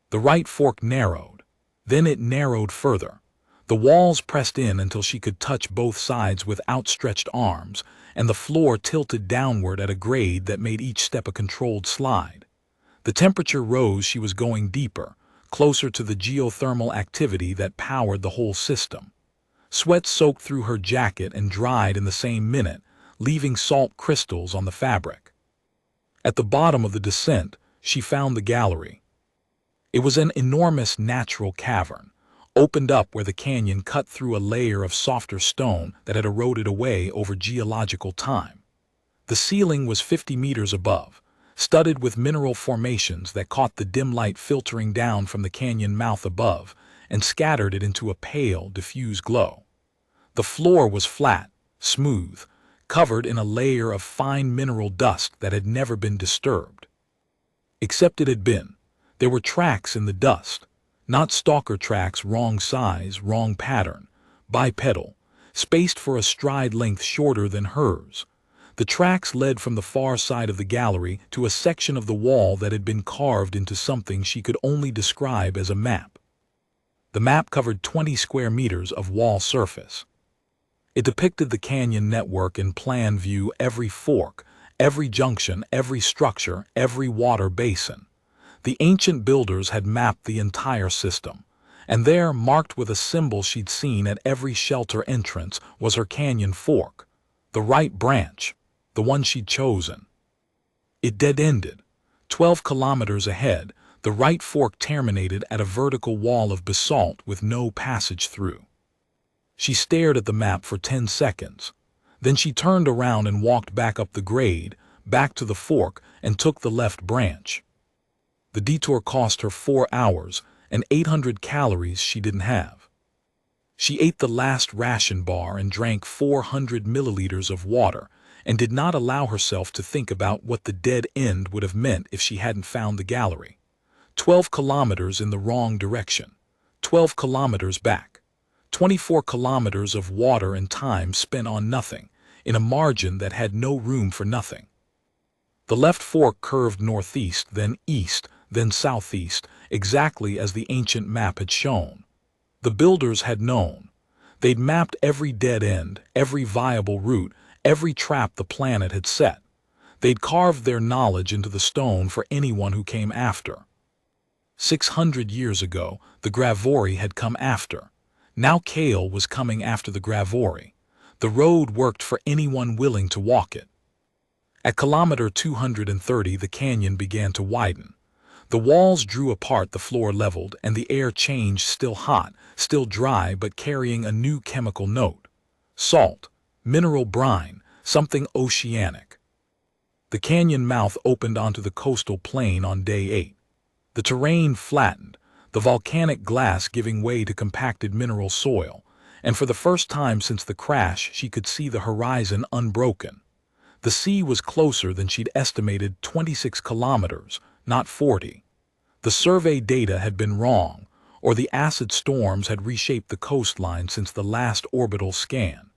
The right fork narrowed. Then it narrowed further. The walls pressed in until she could touch both sides with outstretched arms, and the floor tilted downward at a grade that made each step a controlled slide. The temperature rose. She was going deeper, closer to the geothermal activity that powered the whole system. Sweat soaked through her jacket and dried in the same minute, leaving salt crystals on the fabric. At the bottom of the descent, she found the gallery. It was an enormous natural cavern, opened up where the canyon cut through a layer of softer stone that had eroded away over geological time. The ceiling was 50 meters above, studded with mineral formations that caught the dim light filtering down from the canyon mouth above and scattered it into a pale, diffuse glow. The floor was flat, smooth, covered in a layer of fine mineral dust that had never been disturbed. Except it had been. There were tracks in the dust. Not stalker tracks, wrong size, wrong pattern, bipedal, spaced for a stride length shorter than hers. The tracks led from the far side of the gallery to a section of the wall that had been carved into something she could only describe as a map. The map covered 20 square meters of wall surface. It depicted the canyon network in plan view, every fork, every junction, every structure, every water basin. The ancient builders had mapped the entire system, And there, marked with a symbol she'd seen at every shelter entrance, was her canyon fork. The right branch, the one she'd chosen. It dead-ended. 12 kilometers ahead, the right fork terminated at a vertical wall of basalt with no passage through. She stared at the map for 10 seconds. Then she turned around and walked back up the grade, back to the fork, and took the left branch. The detour cost her 4 hours and 800 calories she didn't have. She ate the last ration bar and drank 400 milliliters of water, and did not allow herself to think about what the dead end would have meant if she hadn't found the gallery. 12 kilometers in the wrong direction. 12 kilometers back. 24 kilometers of water and time spent on nothing, in a margin that had no room for nothing. The left fork curved northeast, then east, then southeast, exactly as the ancient map had shown. The builders had known. They'd mapped every dead end, every viable route, every trap the planet had set. They'd carved their knowledge into the stone for anyone who came after. 600 years ago, the Gravori had come after. Now Kale was coming after the Gravori. The road worked for anyone willing to walk it. At kilometer 230, the canyon began to widen. The walls drew apart, the floor leveled, and the air changed, still hot, still dry, but carrying a new chemical note. Salt, mineral brine, something oceanic. The canyon mouth opened onto the coastal plain on day 8. The terrain flattened, the volcanic glass giving way to compacted mineral soil, and for the first time since the crash she could see the horizon unbroken. The sea was closer than she'd estimated, 26 kilometers, not 40. The survey data had been wrong, or the acid storms had reshaped the coastline since the last orbital scan.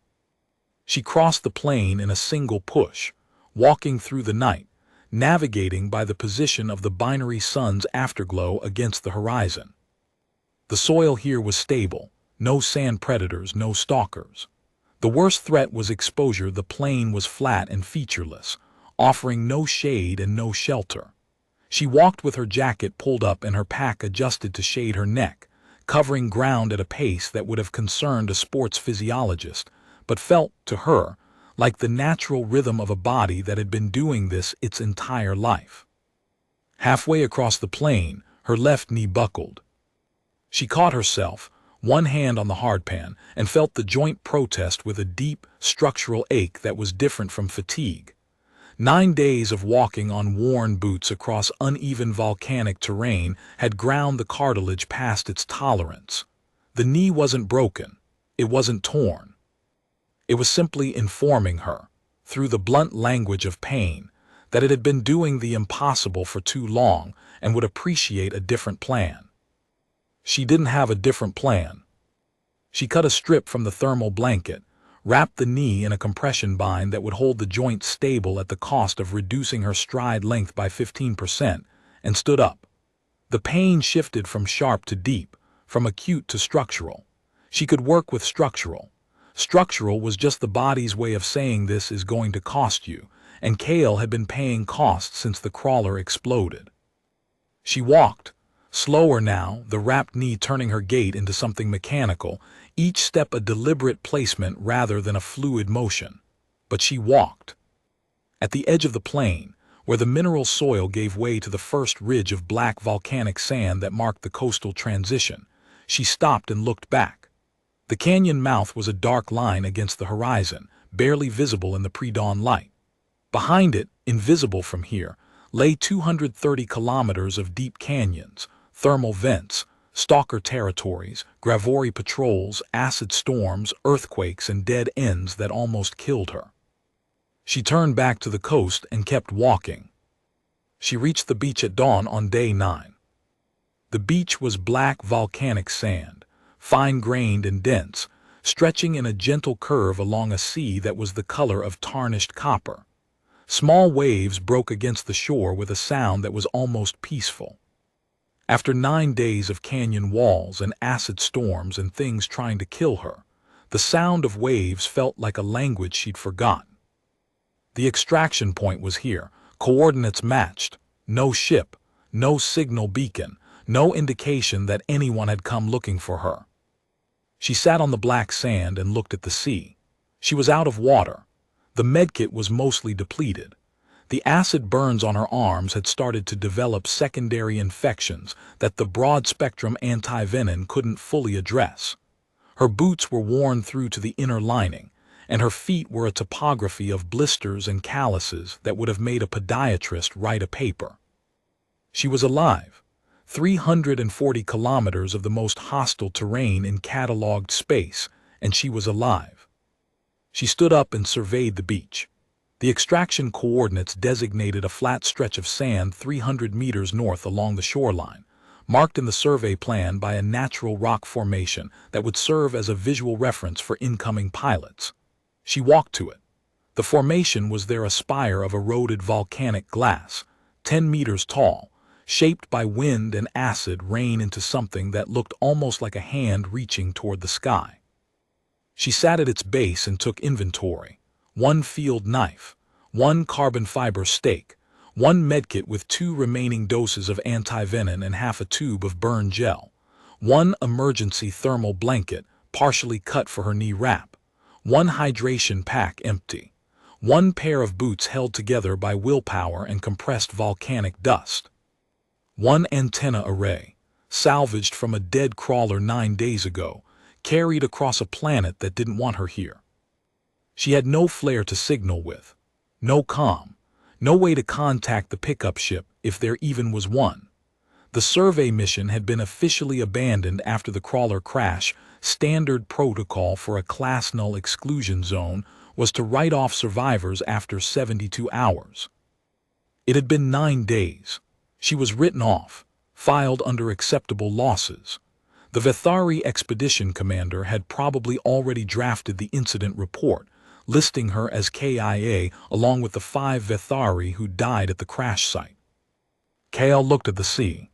She crossed the plain in a single push, walking through the night, navigating by the position of the binary sun's afterglow against the horizon. The soil here was stable, no sand predators, no stalkers. The worst threat was exposure. The plain was flat and featureless, offering no shade and no shelter. She walked with her jacket pulled up and her pack adjusted to shade her neck, covering ground at a pace that would have concerned a sports physiologist, but felt, to her, like the natural rhythm of a body that had been doing this its entire life. Halfway across the plain, her left knee buckled. She caught herself, one hand on the hardpan, and felt the joint protest with a deep, structural ache that was different from fatigue. 9 days of walking on worn boots across uneven volcanic terrain had ground the cartilage past its tolerance. The knee wasn't broken. It wasn't torn. It was simply informing her, through the blunt language of pain, that it had been doing the impossible for too long and would appreciate a different plan. She didn't have a different plan. She cut a strip from the thermal blanket, wrapped the knee in a compression bind that would hold the joint stable at the cost of reducing her stride length by 15%, and stood up. The pain shifted from sharp to deep, from acute to structural. She could work with structural. Structural was just the body's way of saying this is going to cost you, and Kale had been paying costs since the crawler exploded. She walked, slower now, the wrapped knee turning her gait into something mechanical, each step a deliberate placement rather than a fluid motion. But she walked. At the edge of the plain, where the mineral soil gave way to the first ridge of black volcanic sand that marked the coastal transition, she stopped and looked back. The canyon mouth was a dark line against the horizon, barely visible in the pre-dawn light. Behind it, invisible from here, lay 230 kilometers of deep canyons, thermal vents, stalker territories, Gravori patrols, acid storms, earthquakes, and dead ends that almost killed her. She turned back to the coast and kept walking. She reached the beach at dawn on day 9. The beach was black volcanic sand, fine-grained and dense, stretching in a gentle curve along a sea that was the color of tarnished copper. Small waves broke against the shore with a sound that was almost peaceful. After 9 days of canyon walls and acid storms and things trying to kill her, the sound of waves felt like a language she'd forgotten. The extraction point was here, coordinates matched, no ship, no signal beacon, no indication that anyone had come looking for her. She sat on the black sand and looked at the sea. She was out of water. The medkit was mostly depleted. The acid burns on her arms had started to develop secondary infections that the broad-spectrum anti-venom couldn't fully address. Her boots were worn through to the inner lining, and her feet were a topography of blisters and calluses that would have made a podiatrist write a paper. She was alive. 340 kilometers of the most hostile terrain in catalogued space, and she was alive. She stood up and surveyed the beach. The extraction coordinates designated a flat stretch of sand 300 meters north along the shoreline, marked in the survey plan by a natural rock formation that would serve as a visual reference for incoming pilots. She walked to it. The formation was there, a spire of eroded volcanic glass, 10 meters tall, shaped by wind and acid rain into something that looked almost like a hand reaching toward the sky. She sat at its base and took inventory. One field knife, one carbon fiber stake, one medkit with 2 remaining doses of anti-venom and half a tube of burn gel, one emergency thermal blanket partially cut for her knee wrap, one hydration pack empty, one pair of boots held together by willpower and compressed volcanic dust, one antenna array, salvaged from a dead crawler 9 days ago, carried across a planet that didn't want her here. She had no flare to signal with, no comm, no way to contact the pickup ship if there even was one. The survey mission had been officially abandoned after the crawler crash. Standard protocol for a Class-Null Exclusion Zone was to write off survivors after 72 hours. It had been 9 days. She was written off, filed under acceptable losses. The Vethari expedition commander had probably already drafted the incident report, listing her as KIA along with the 5 Vethari who died at the crash site. Kale looked at the sea.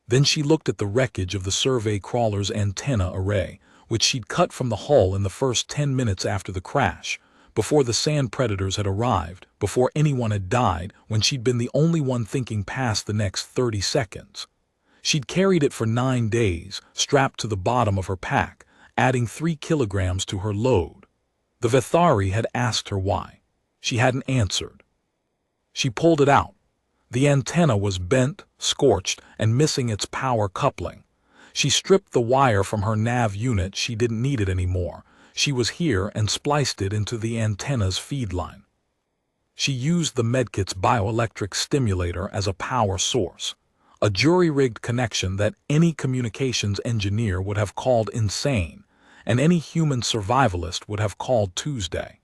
Then she looked at the wreckage of the survey crawler's antenna array, which she'd cut from the hull in the first 10 minutes after the crash, before the sand predators had arrived, before anyone had died, when she'd been the only one thinking past the next 30 seconds. She'd carried it for 9 days, strapped to the bottom of her pack, adding 3 kilograms to her load. The Vethari had asked her why. She hadn't answered. She pulled it out. The antenna was bent, scorched, and missing its power coupling. She stripped the wire from her nav unit. She didn't need it anymore. She was here and spliced it into the antenna's feed line. She used the medkit's bioelectric stimulator as a power source, a jury-rigged connection that any communications engineer would have called insane, and any human survivalist would have called Tuesday.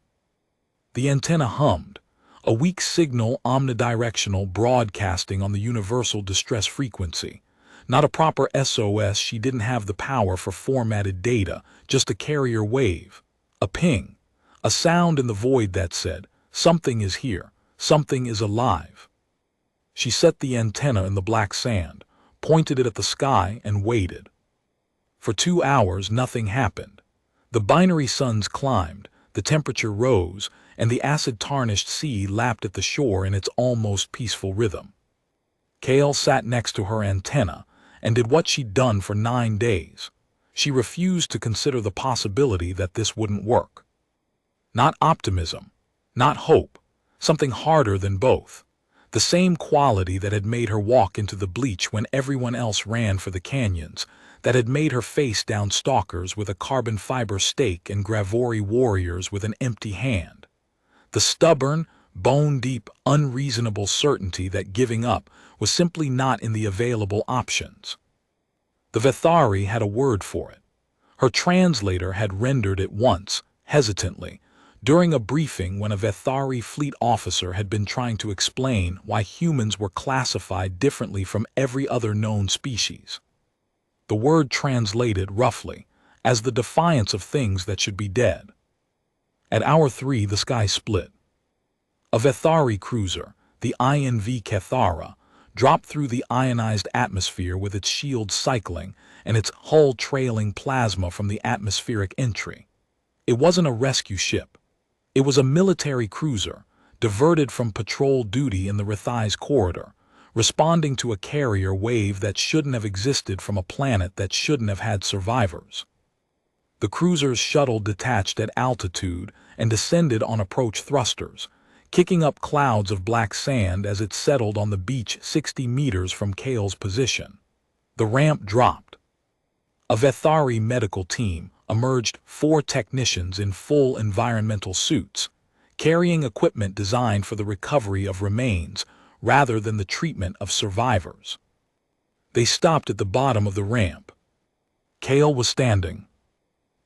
The antenna hummed, a weak signal omnidirectional broadcasting on the universal distress frequency. Not a proper SOS. She didn't have the power for formatted data, just a carrier wave, a ping, a sound in the void that said, "Something is here, something is alive." She set the antenna in the black sand, pointed it at the sky, and waited. For 2 hours nothing happened. The binary suns climbed, the temperature rose, and the acid-tarnished sea lapped at the shore in its almost peaceful rhythm. Kale sat next to her antenna and did what she'd done for 9 days. She refused to consider the possibility that this wouldn't work. Not optimism, not hope, something harder than both. The same quality that had made her walk into the bleach when everyone else ran for the canyons, that had made her face down stalkers with a carbon fiber stake and Gravori warriors with an empty hand. The stubborn, bone-deep, unreasonable certainty that giving up was simply not in the available options. The Vethari had a word for it. Her translator had rendered it once, hesitantly, during a briefing when a Vethari fleet officer had been trying to explain why humans were classified differently from every other known species. The word translated, roughly, as the defiance of things that should be dead. At hour 3 the sky split. A Vethari cruiser, the INV Cathara, dropped through the ionized atmosphere with its shield cycling and its hull trailing plasma from the atmospheric entry. It wasn't a rescue ship. It was a military cruiser, diverted from patrol duty in the Rethai's corridor, responding to a carrier wave that shouldn't have existed from a planet that shouldn't have had survivors. The cruiser's shuttle detached at altitude and descended on approach thrusters, kicking up clouds of black sand as it settled on the beach 60 meters from Kale's position. The ramp dropped. A Vethari medical team emerged, 4 technicians in full environmental suits, carrying equipment designed for the recovery of remains rather than the treatment of survivors. They stopped at the bottom of the ramp. Kale was standing.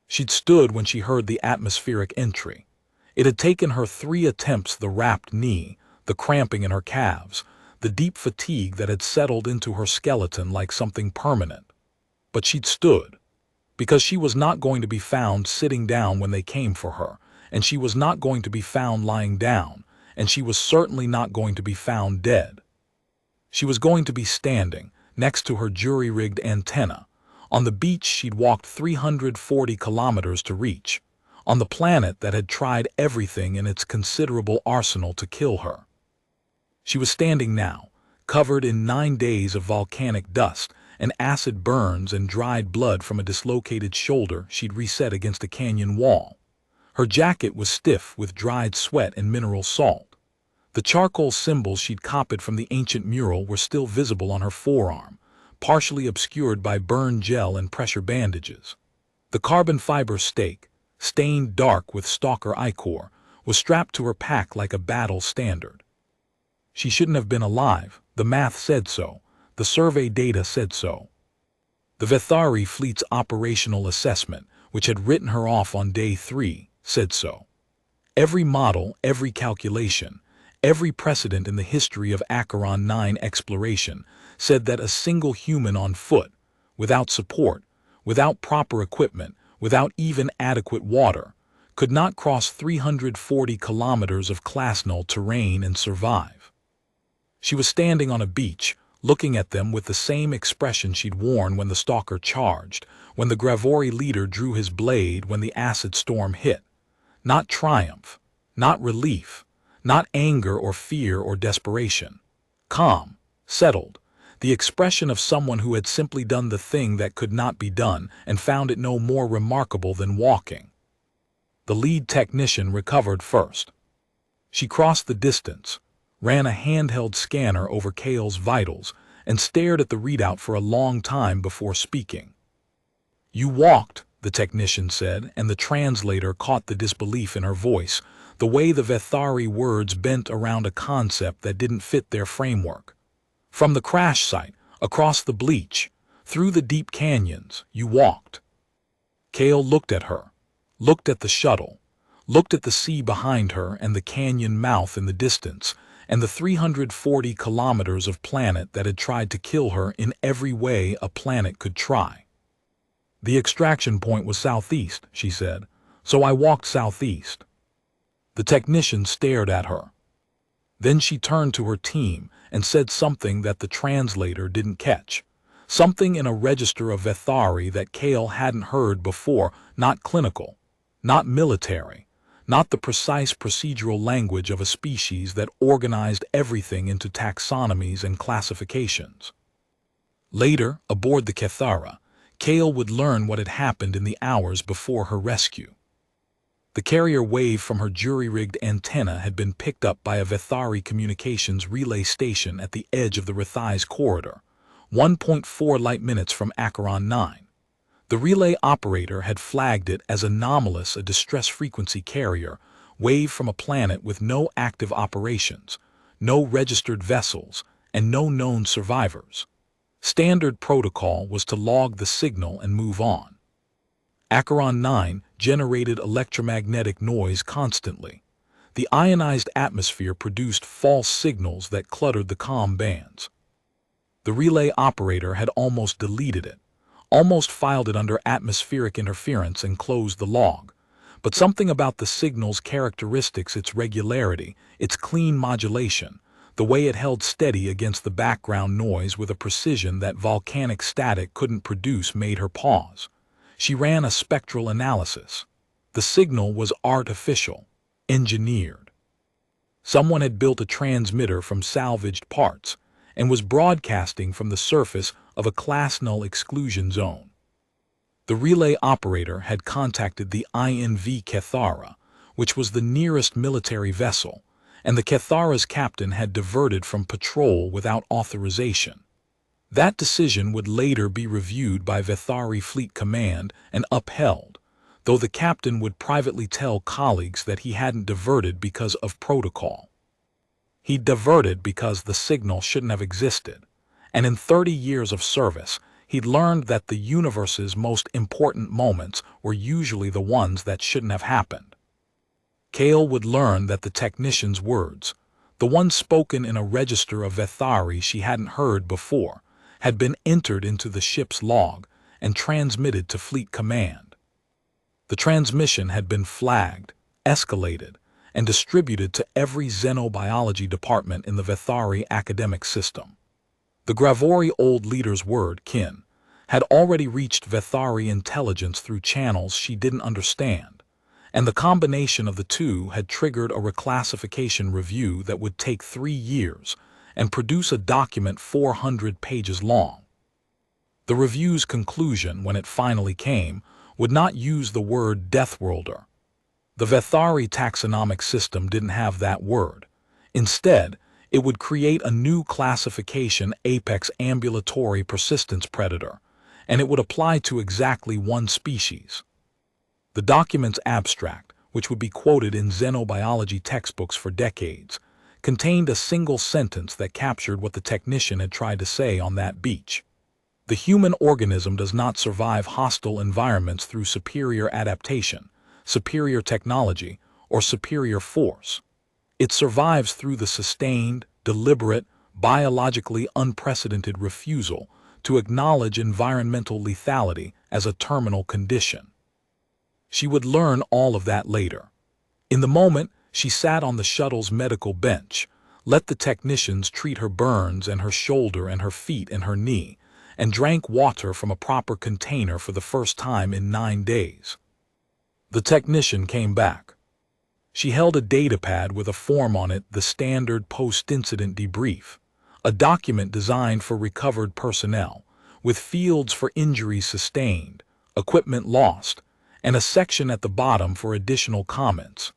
She'd stood when she heard the atmospheric entry. It had taken her 3 attempts: the wrapped knee, the cramping in her calves, the deep fatigue that had settled into her skeleton like something permanent. But she'd stood, because she was not going to be found sitting down when they came for her, and she was not going to be found lying down, and she was certainly not going to be found dead. She was going to be standing next to her jury-rigged antenna, on the beach she'd walked 340 kilometers to reach, on the planet that had tried everything in its considerable arsenal to kill her. She was standing now, covered in 9 days of volcanic dust and acid burns and dried blood from a dislocated shoulder she'd reset against a canyon wall. Her jacket was stiff with dried sweat and mineral salt. The charcoal symbols she'd copied from the ancient mural were still visible on her forearm, partially obscured by burned gel and pressure bandages. The carbon fiber stake, stained dark with stalker ichor, was strapped to her pack like a battle standard. She shouldn't have been alive. The math said so. The survey data said so. The Vethari fleet's operational assessment, which had written her off on day 3, said so. Every model, every calculation, every precedent in the history of Acheron 9 exploration said that a single human on foot, without support, without proper equipment, without even adequate water, could not cross 340 kilometers of Class-Null terrain and survive. She was standing on a beach, looking at them with the same expression she'd worn when the stalker charged, when the Gravori leader drew his blade, when the acid storm hit. Not triumph, not relief, not anger or fear or desperation. Calm, settled, the expression of someone who had simply done the thing that could not be done and found it no more remarkable than walking. The lead technician recovered first. She crossed the distance, ran a handheld scanner over Kale's vitals, and stared at the readout for a long time before speaking. "You walked," the technician said, and the translator caught the disbelief in her voice, the way the Vethari words bent around a concept that didn't fit their framework. "From the crash site, across the bleach, through the deep canyons, you walked." Kale looked at her, looked at the shuttle, looked at the sea behind her and the canyon mouth in the distance, and the 340 kilometers of planet that had tried to kill her in every way a planet could try. "The extraction point was southeast," she said, "so I walked southeast." The technician stared at her. Then she turned to her team and said something that the translator didn't catch, something in a register of Vethari that Kale hadn't heard before, not clinical, not military, not the precise procedural language of a species that organized everything into taxonomies and classifications. Later, aboard the Vethari, Kale would learn what had happened in the hours before her rescue. The carrier wave from her jury-rigged antenna had been picked up by a Vethari communications relay station at the edge of the Rethai's corridor, 1.4 light-minutes from Acheron 9. The relay operator had flagged it as anomalous, a distress frequency carrier, wave from a planet with no active operations, no registered vessels, and no known survivors. Standard protocol was to log the signal and move on. Acheron 9 generated electromagnetic noise constantly. The ionized atmosphere produced false signals that cluttered the comm bands. The relay operator had almost deleted it, almost filed it under atmospheric interference and closed the log. But something about the signal's characteristics, its regularity, its clean modulation, the way it held steady against the background noise with a precision that volcanic static couldn't produce, made her pause. She ran a spectral analysis. The signal was artificial, engineered. Someone had built a transmitter from salvaged parts, and was broadcasting from the surface of a Class-Null Exclusion Zone. The relay operator had contacted the INV Vethari, which was the nearest military vessel, and the Vethari's captain had diverted from patrol without authorization. That decision would later be reviewed by Vethari Fleet Command and upheld, though the captain would privately tell colleagues that he hadn't diverted because of protocol. He diverted because the signal shouldn't have existed, and in 30 years of service, he'd learned that the universe's most important moments were usually the ones that shouldn't have happened. Kale would learn that the technician's words, the ones spoken in a register of Vethari she hadn't heard before, had been entered into the ship's log and transmitted to Fleet Command. The transmission had been flagged, escalated, and distributed to every xenobiology department in the Vethari academic system. The Gravori old leader's word, kin, had already reached Vethari intelligence through channels she didn't understand, and the combination of the two had triggered a reclassification review that would take 3 years and produce a document 400 pages long. The review's conclusion, when it finally came, would not use the word deathworlder. The Vethari taxonomic system didn't have that word. Instead, it would create a new classification, apex ambulatory persistence predator, and it would apply to exactly one species. The document's abstract, which would be quoted in xenobiology textbooks for decades, contained a single sentence that captured what the technician had tried to say on that beach. The human organism does not survive hostile environments through superior adaptation, superior technology, or superior force. It survives through the sustained, deliberate, biologically unprecedented refusal to acknowledge environmental lethality as a terminal condition. She would learn all of that later. In the moment, she sat on the shuttle's medical bench, let the technicians treat her burns and her shoulder and her feet and her knee, and drank water from a proper container for the first time in 9 days. The technician came back. She held a datapad with a form on it, the standard post-incident debrief, a document designed for recovered personnel, with fields for injuries sustained, equipment lost, and a section at the bottom for additional comments.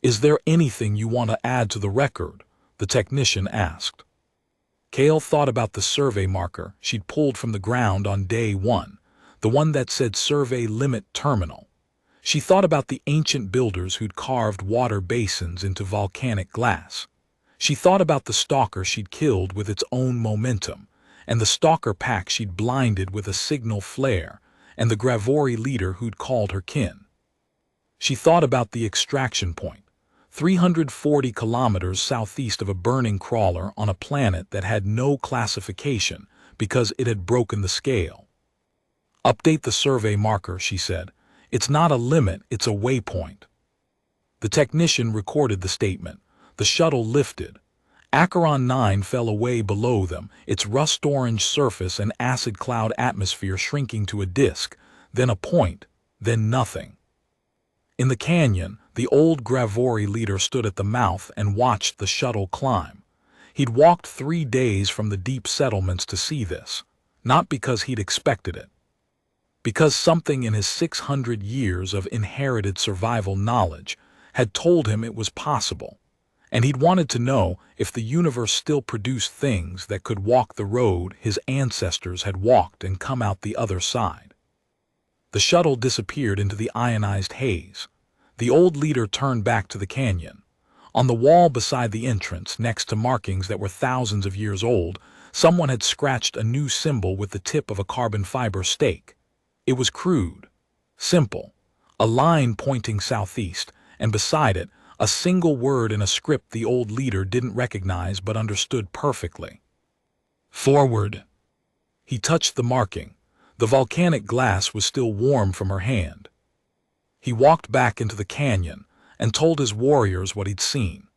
"Is there anything you want to add to the record?" the technician asked. Kale thought about the survey marker she'd pulled from the ground on day 1, the one that said Survey Limit Terminal. She thought about the ancient builders who'd carved water basins into volcanic glass. She thought about the stalker she'd killed with its own momentum, and the stalker pack she'd blinded with a signal flare, and the Gravori leader who'd called her kin. She thought about the extraction point, 340 kilometers southeast of a burning crawler on a planet that had no classification because it had broken the scale. "Update the survey marker," she said. "It's not a limit, it's a waypoint." The technician recorded the statement. The shuttle lifted. Acheron 9 fell away below them, its rust-orange surface and acid cloud atmosphere shrinking to a disk, then a point, then nothing. In the canyon, the old Gravori leader stood at the mouth and watched the shuttle climb. He'd walked 3 days from the deep settlements to see this, not because he'd expected it, because something in his 600 years of inherited survival knowledge had told him it was possible, and he'd wanted to know if the universe still produced things that could walk the road his ancestors had walked and come out the other side. The shuttle disappeared into the ionized haze. The old leader turned back to the canyon. On the wall beside the entrance, next to markings that were thousands of years old, someone had scratched a new symbol with the tip of a carbon fiber stake. It was crude, simple, a line pointing southeast, and beside it, a single word in a script the old leader didn't recognize but understood perfectly. "Forward." He touched the marking. The volcanic glass was still warm from her hand. He walked back into the canyon and told his warriors what he'd seen.